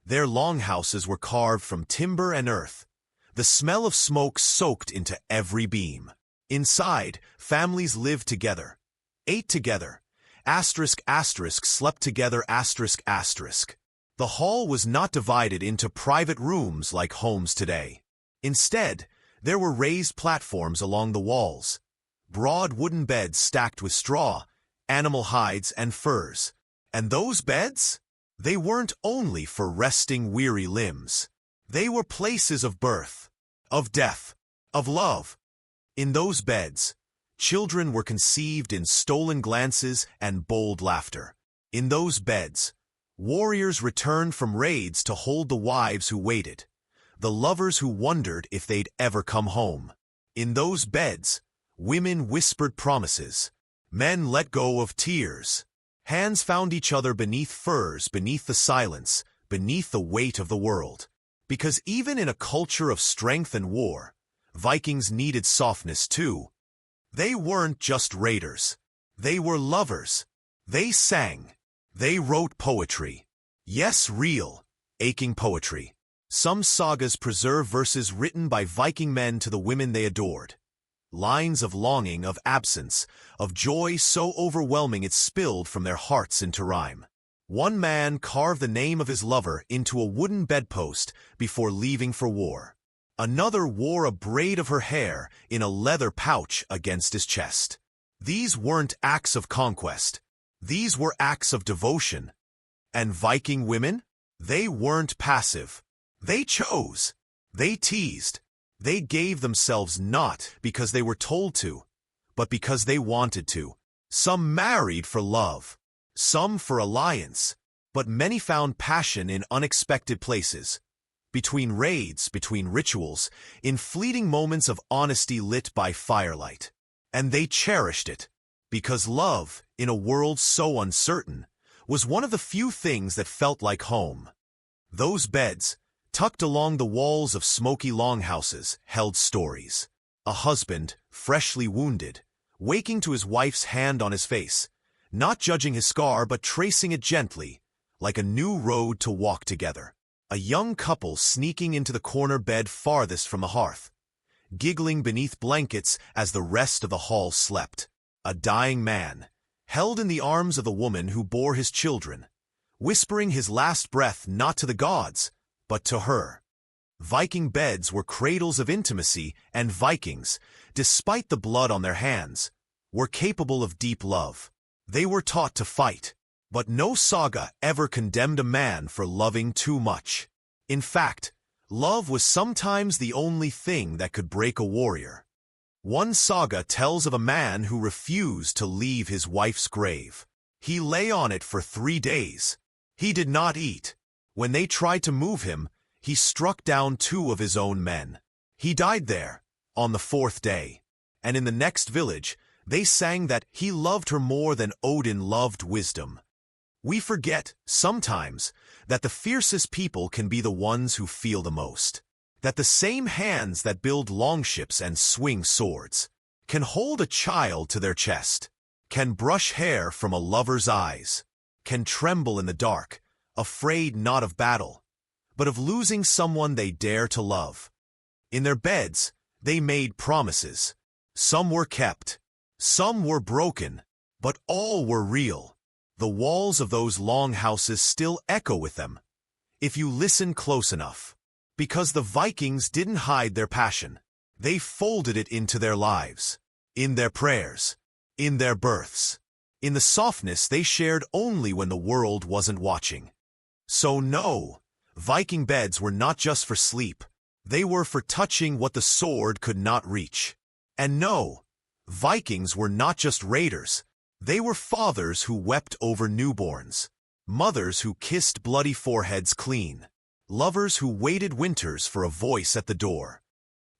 Their longhouses were carved from timber and earth. The smell of smoke soaked into every beam. Inside, families lived together, ate together, asterisk, asterisk, slept together, asterisk, asterisk. The hall was not divided into private rooms like homes today. Instead, there were raised platforms along the walls, broad wooden beds stacked with straw, animal hides, and furs. And those beds? They weren't only for resting weary limbs. They were places of birth, of death, of love. In those beds, children were conceived in stolen glances and bold laughter. In those beds, warriors returned from raids to hold the wives who waited, the lovers who wondered if they'd ever come home. In those beds, women whispered promises, men let go of tears. Hands found each other beneath furs, beneath the silence, beneath the weight of the world. Because even in a culture of strength and war, Vikings needed softness too. They weren't just raiders. They were lovers. They sang. They wrote poetry. Yes, real, aching poetry. Some sagas preserve verses written by Viking men to the women they adored. Lines of longing, of absence, of joy so overwhelming it spilled from their hearts into rhyme. One man carved the name of his lover into a wooden bedpost before leaving for war. Another wore a braid of her hair in a leather pouch against his chest. These weren't acts of conquest. These were acts of devotion. And Viking women? They weren't passive. They chose. They teased. They gave themselves not because they were told to, but because they wanted to. Some married for love, some for alliance, but many found passion in unexpected places. Between raids, between rituals, in fleeting moments of honesty lit by firelight. And they cherished it, because love, in a world so uncertain, was one of the few things that felt like home. Those beds, tucked along the walls of smoky longhouses, held stories. A husband, freshly wounded, waking to his wife's hand on his face, not judging his scar but tracing it gently, like a new road to walk together. A young couple sneaking into the corner bed farthest from the hearth, giggling beneath blankets as the rest of the hall slept. A dying man, held in the arms of the woman who bore his children, whispering his last breath not to the gods, but to her. Viking beds were cradles of intimacy, and Vikings, despite the blood on their hands, were capable of deep love. They were taught to fight, but no saga ever condemned a man for loving too much. In fact, love was sometimes the only thing that could break a warrior. One saga tells of a man who refused to leave his wife's grave. He lay on it for 3 days. He did not eat. When they tried to move him, he struck down 2 of his own men. He died there, on the 4th day. And in the next village, they sang that he loved her more than Odin loved wisdom. We forget, sometimes, that the fiercest people can be the ones who feel the most. That the same hands that build longships and swing swords can hold a child to their chest, can brush hair from a lover's eyes, can tremble in the dark, afraid not of battle, but of losing someone they dare to love. In their beds, they made promises. Some were kept, some were broken, but all were real. The walls of those longhouses still echo with them, if you listen close enough. Because the Vikings didn't hide their passion. They folded it into their lives, in their prayers, in their births. In the softness they shared only when the world wasn't watching. So no, Viking beds were not just for sleep. They were for touching what the sword could not reach. And no, Vikings were not just raiders. They were fathers who wept over newborns, mothers who kissed bloody foreheads clean, lovers who waited winters for a voice at the door.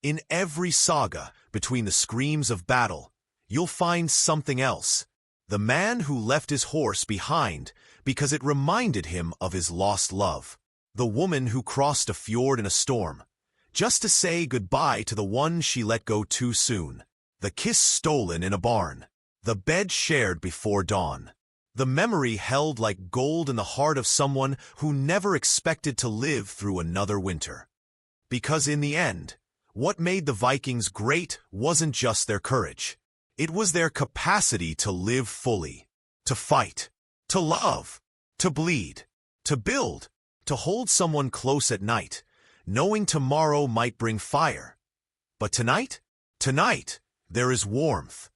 In every saga, between the screams of battle, you'll find something else. The man who left his horse behind because it reminded him of his lost love. The woman who crossed a fjord in a storm, just to say goodbye to the one she let go too soon. The kiss stolen in a barn. The bed shared before dawn. The memory held like gold in the heart of someone who never expected to live through another winter. Because in the end, what made the Vikings great wasn't just their courage. It was their capacity to live fully, to fight, to love, to bleed, to build, to hold someone close at night, knowing tomorrow might bring fire. But tonight, there is warmth.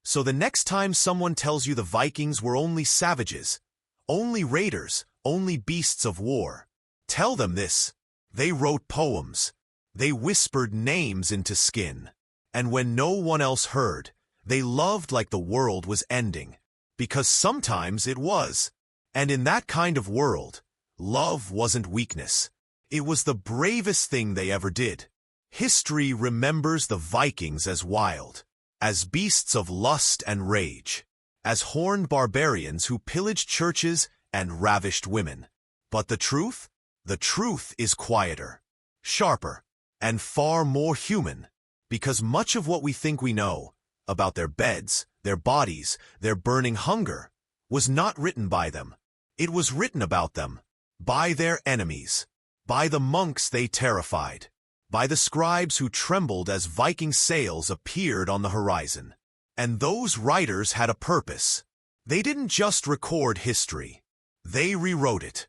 So the next time someone tells you the Vikings were only savages, only raiders, only beasts of war, tell them this: they wrote poems, they whispered names into skin, and when no one else heard, they loved like the world was ending, because sometimes it was. And in that kind of world, love wasn't weakness. It was the bravest thing they ever did. History remembers the Vikings as wild, as beasts of lust and rage, as horned barbarians who pillaged churches and ravished women. But the truth? The truth is quieter, sharper, and far more human, because much of what we think we know about their beds, their bodies, their burning hunger, was not written by them. It was written about them, by their enemies, by the monks they terrified, by the scribes who trembled as Viking sails appeared on the horizon. And those writers had a purpose. They didn't just record history. They rewrote it.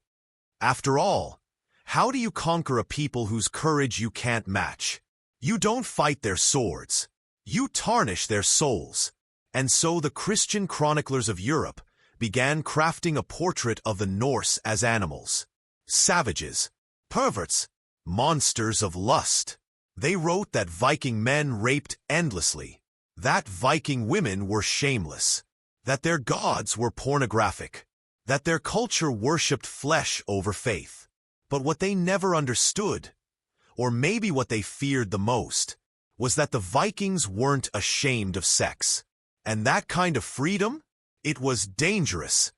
After all, how do you conquer a people whose courage you can't match? You don't fight their swords. You tarnish their souls. And so the Christian chroniclers of Europe began crafting a portrait of the Norse as animals, savages, perverts, monsters of lust. They wrote that Viking men raped endlessly, that Viking women were shameless, that their gods were pornographic, that their culture worshipped flesh over faith. But what they never understood, or maybe what they feared the most, was that the Vikings weren't ashamed of sex. And that kind of freedom? It was dangerous.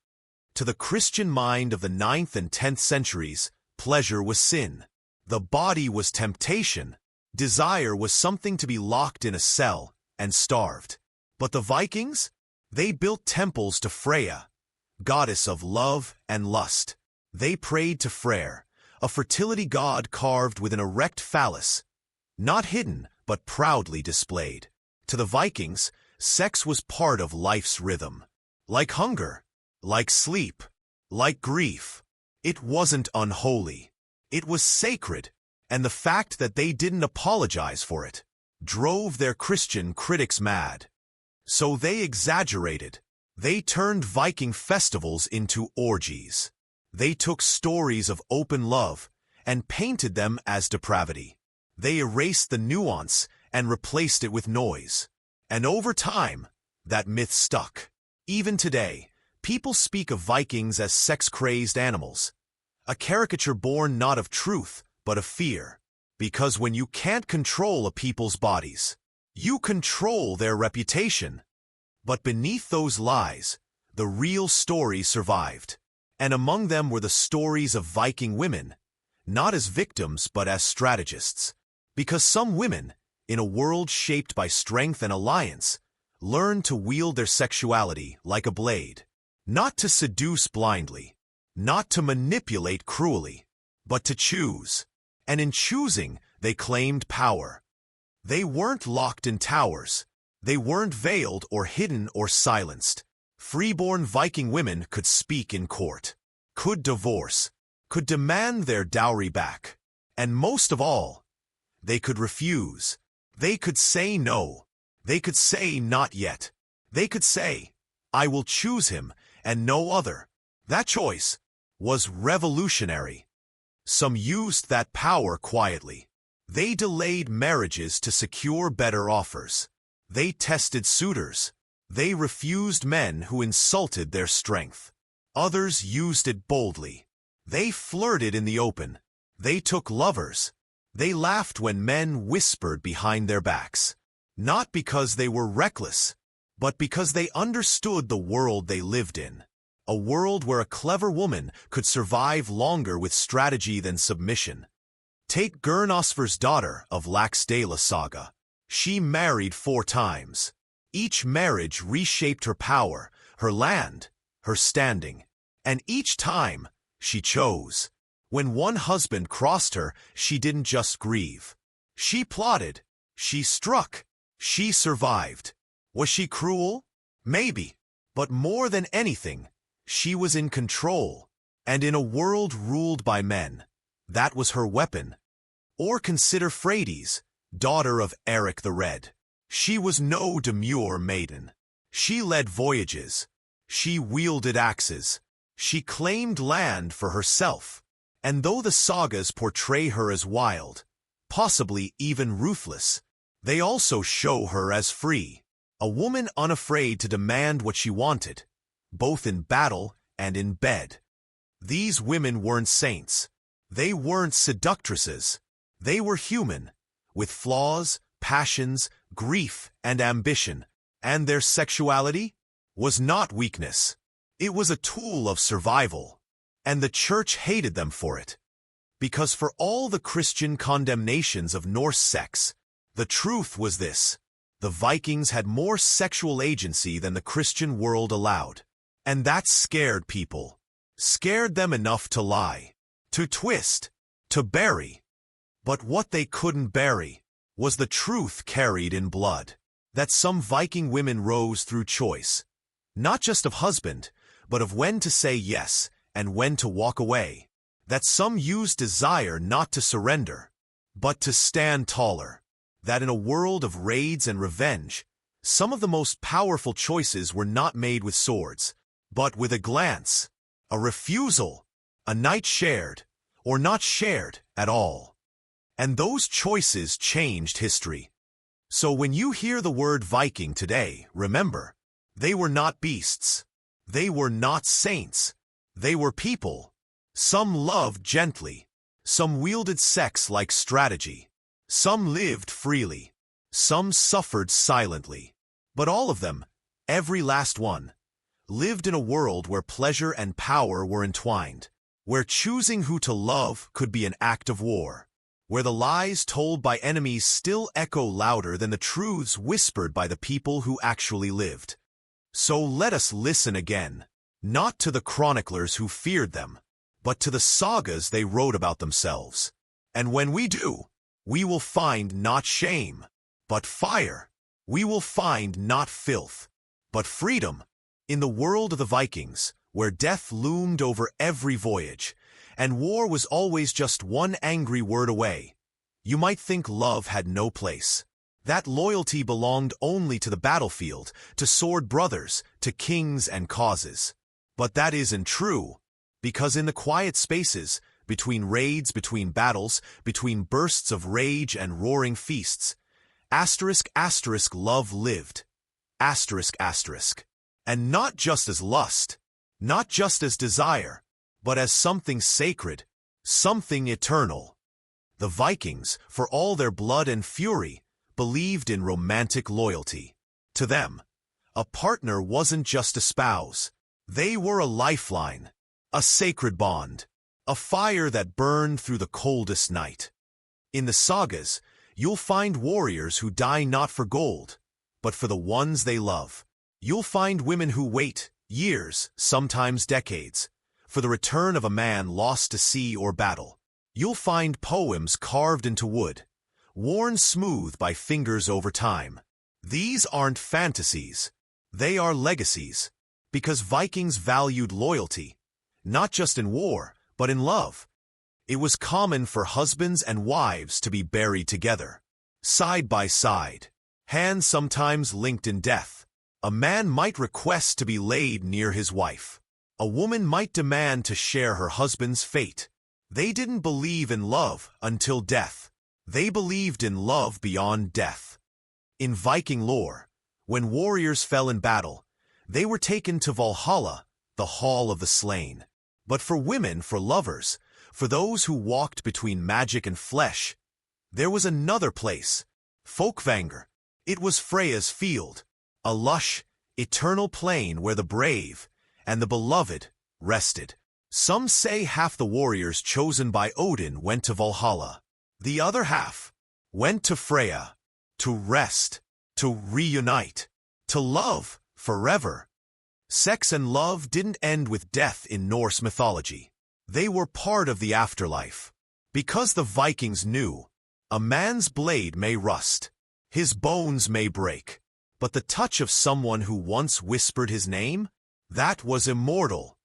To the Christian mind of the 9th and 10th centuries, pleasure was sin. The body was temptation. Desire was something to be locked in a cell and starved. But the Vikings? They built temples to Freya, goddess of love and lust. They prayed to Freyr, a fertility god carved with an erect phallus, not hidden, but proudly displayed. To the Vikings, sex was part of life's rhythm. Like hunger, like sleep, like grief. It wasn't unholy. It was sacred, and the fact that they didn't apologize for it drove their Christian critics mad. So they exaggerated. They turned Viking festivals into orgies. They took stories of open love and painted them as depravity. They erased the nuance and replaced it with noise. And over time, that myth stuck. Even today, people speak of Vikings as sex-crazed animals, a caricature born not of truth, but of fear. Because when you can't control a people's bodies, you control their reputation. But beneath those lies, the real story survived. And among them were the stories of Viking women, not as victims but as strategists. Because some women, in a world shaped by strength and alliance, learned to wield their sexuality like a blade, not to seduce blindly, not to manipulate cruelly, but to choose. And in choosing, they claimed power. They weren't locked in towers. They weren't veiled or hidden or silenced. Freeborn Viking women could speak in court, could divorce, could demand their dowry back. And most of all, they could refuse. They could say no. They could say not yet. They could say, I will choose him, and no other. That choice was revolutionary. Some used that power quietly. They delayed marriages to secure better offers. They tested suitors. They refused men who insulted their strength. Others used it boldly. They flirted in the open. They took lovers. They laughed when men whispered behind their backs. Not because they were reckless, but because they understood the world they lived in. A world where a clever woman could survive longer with strategy than submission. Take Gurnosfer's daughter of Laxdæla saga. She married 4 times. Each marriage reshaped her power, her land, her standing. And each time, she chose. When one husband crossed her, she didn't just grieve. She plotted. She struck. She survived. Was she cruel? Maybe. But more than anything, she was in control. And in a world ruled by men, that was her weapon. Or consider Freydis, daughter of Eric the Red. She was no demure maiden. She led voyages. She wielded axes. She claimed land for herself. And though the sagas portray her as wild, possibly even ruthless, they also show her as free. A woman unafraid to demand what she wanted, both in battle and in bed. These women weren't saints. They weren't seductresses. They were human, with flaws, passions, grief, and ambition. And their sexuality was not weakness. It was a tool of survival. And the church hated them for it. Because for all the Christian condemnations of Norse sex, the truth was this: the Vikings had more sexual agency than the Christian world allowed. And that scared people. Scared them enough to lie, to twist, to bury. But what they couldn't bury was the truth carried in blood. That some Viking women rose through choice, not just of husband, but of when to say yes and when to walk away. That some used desire not to surrender, but to stand taller. That in a world of raids and revenge, some of the most powerful choices were not made with swords, but with a glance, a refusal, a night shared, or not shared at all. And those choices changed history. So when you hear the word Viking today, remember, they were not beasts. They were not saints. They were people. Some loved gently. Some wielded sex like strategy. Some lived freely. Some suffered silently. But all of them, every last one, lived in a world where pleasure and power were entwined, where choosing who to love could be an act of war, where the lies told by enemies still echo louder than the truths whispered by the people who actually lived. So let us listen again, not to the chroniclers who feared them, but to the sagas they wrote about themselves. And when we do, we will find not shame, but fire. We will find not filth, but freedom. In the world of the Vikings, where death loomed over every voyage, and war was always just one angry word away, you might think love had no place. That loyalty belonged only to the battlefield, to sword brothers, to kings and causes. But that isn't true, because in the quiet spaces, between raids, between battles, between bursts of rage and roaring feasts, love lived. And not just as lust, not just as desire, but as something sacred, something eternal. The Vikings, for all their blood and fury, believed in romantic loyalty. To them, a partner wasn't just a spouse. They were a lifeline, a sacred bond, a fire that burned through the coldest night. In the sagas, you'll find warriors who die not for gold, but for the ones they love. You'll find women who wait years, sometimes decades, for the return of a man lost to sea or battle. You'll find poems carved into wood, worn smooth by fingers over time. These aren't fantasies. They are legacies, because Vikings valued loyalty, not just in war, but in love. It was common for husbands and wives to be buried together, side by side, hands sometimes linked in death, A man might request to be laid near his wife. A woman might demand to share her husband's fate. They didn't believe in love until death. They believed in love beyond death. In Viking lore, when warriors fell in battle, they were taken to Valhalla, the hall of the slain. But for women, for lovers, for those who walked between magic and flesh, there was another place, Folkvanger. It was Freya's field, a lush, eternal plain where the brave and the beloved rested. Some say half the warriors chosen by Odin went to Valhalla. The other half went to Freya, to rest, to reunite, to love forever. Sex and love didn't end with death in Norse mythology. They were part of the afterlife. Because the Vikings knew, a man's blade may rust, his bones may break, but the touch of someone who once whispered his name, that was immortal.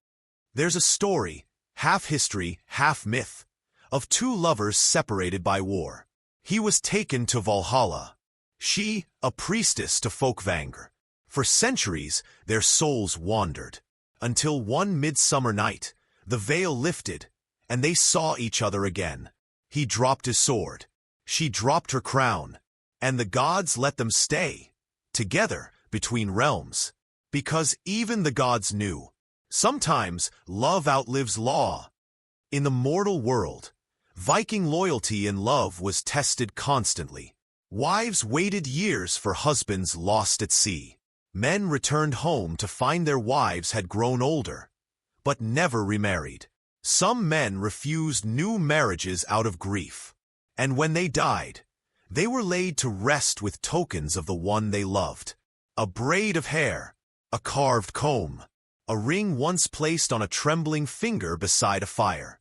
There's a story, half history, half myth, of two lovers separated by war. He was taken to Valhalla. She, a priestess to Folkvanger. For centuries, their souls wandered, until one midsummer night, the veil lifted, and they saw each other again. He dropped his sword. She dropped her crown, and the gods let them stay, together between realms. Because even the gods knew, sometimes love outlives law. In the mortal world, Viking loyalty and love was tested constantly. Wives waited years for husbands lost at sea. Men returned home to find their wives had grown older, but never remarried. Some men refused new marriages out of grief. And when they died, they were laid to rest with tokens of the one they loved. A braid of hair, a carved comb, a ring once placed on a trembling finger beside a fire.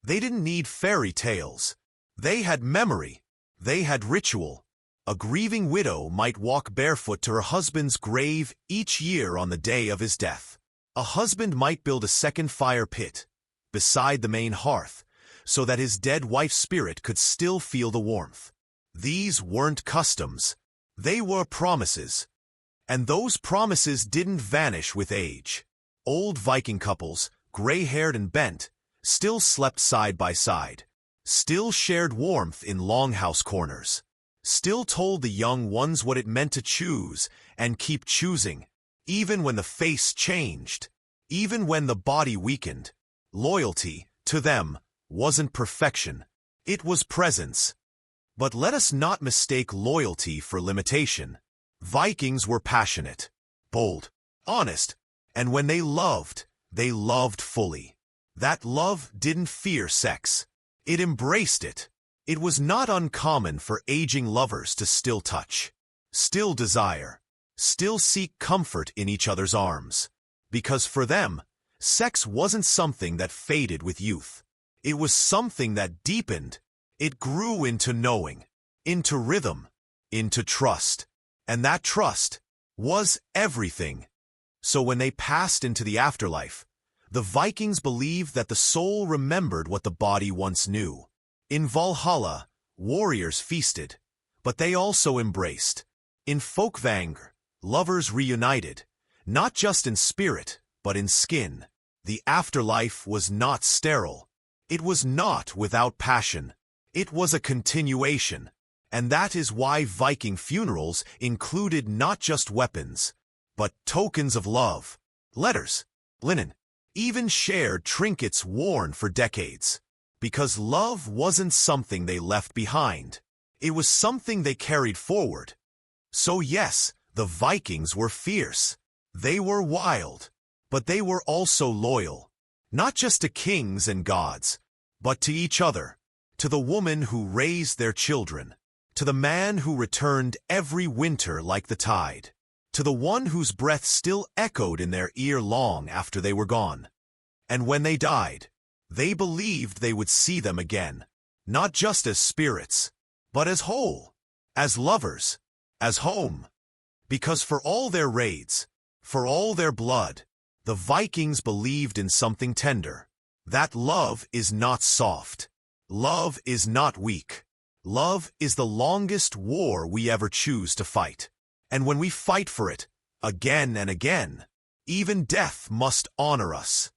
They didn't need fairy tales. They had memory. They had ritual. A grieving widow might walk barefoot to her husband's grave each year on the day of his death. A husband might build a second fire pit beside the main hearth, so that his dead wife's spirit could still feel the warmth. These weren't customs. They were promises. And those promises didn't vanish with age. Old Viking couples, gray-haired and bent, still slept side by side, still shared warmth in longhouse corners, still told the young ones what it meant to choose and keep choosing, even when the face changed, even when the body weakened. Loyalty, to them, wasn't perfection. It was presence. But let us not mistake loyalty for limitation. Vikings were passionate, bold, honest, and when they loved fully. That love didn't fear sex. It embraced it. It was not uncommon for aging lovers to still touch, still desire, still seek comfort in each other's arms. Because for them, sex wasn't something that faded with youth. It was something that deepened. It grew into knowing, into rhythm, into trust. And that trust was everything. So when they passed into the afterlife, the Vikings believed that the soul remembered what the body once knew. In Valhalla, warriors feasted, but they also embraced. In Folkvanger, lovers reunited, not just in spirit, but in skin. The afterlife was not sterile. It was not without passion. It was a continuation. And that is why Viking funerals included not just weapons, but tokens of love, letters, linen, even shared trinkets worn for decades. Because love wasn't something they left behind. It was something they carried forward. So yes, the Vikings were fierce. They were wild. But they were also loyal. Not just to kings and gods, but to each other. To the woman who raised their children. To the man who returned every winter like the tide. To the one whose breath still echoed in their ear long after they were gone. And when they died, they believed they would see them again, not just as spirits, but as whole, as lovers, as home. Because for all their raids, for all their blood, the Vikings believed in something tender. That love is not soft. Love is not weak. Love is the longest war we ever choose to fight. And when we fight for it, again and again. Even death must honor us.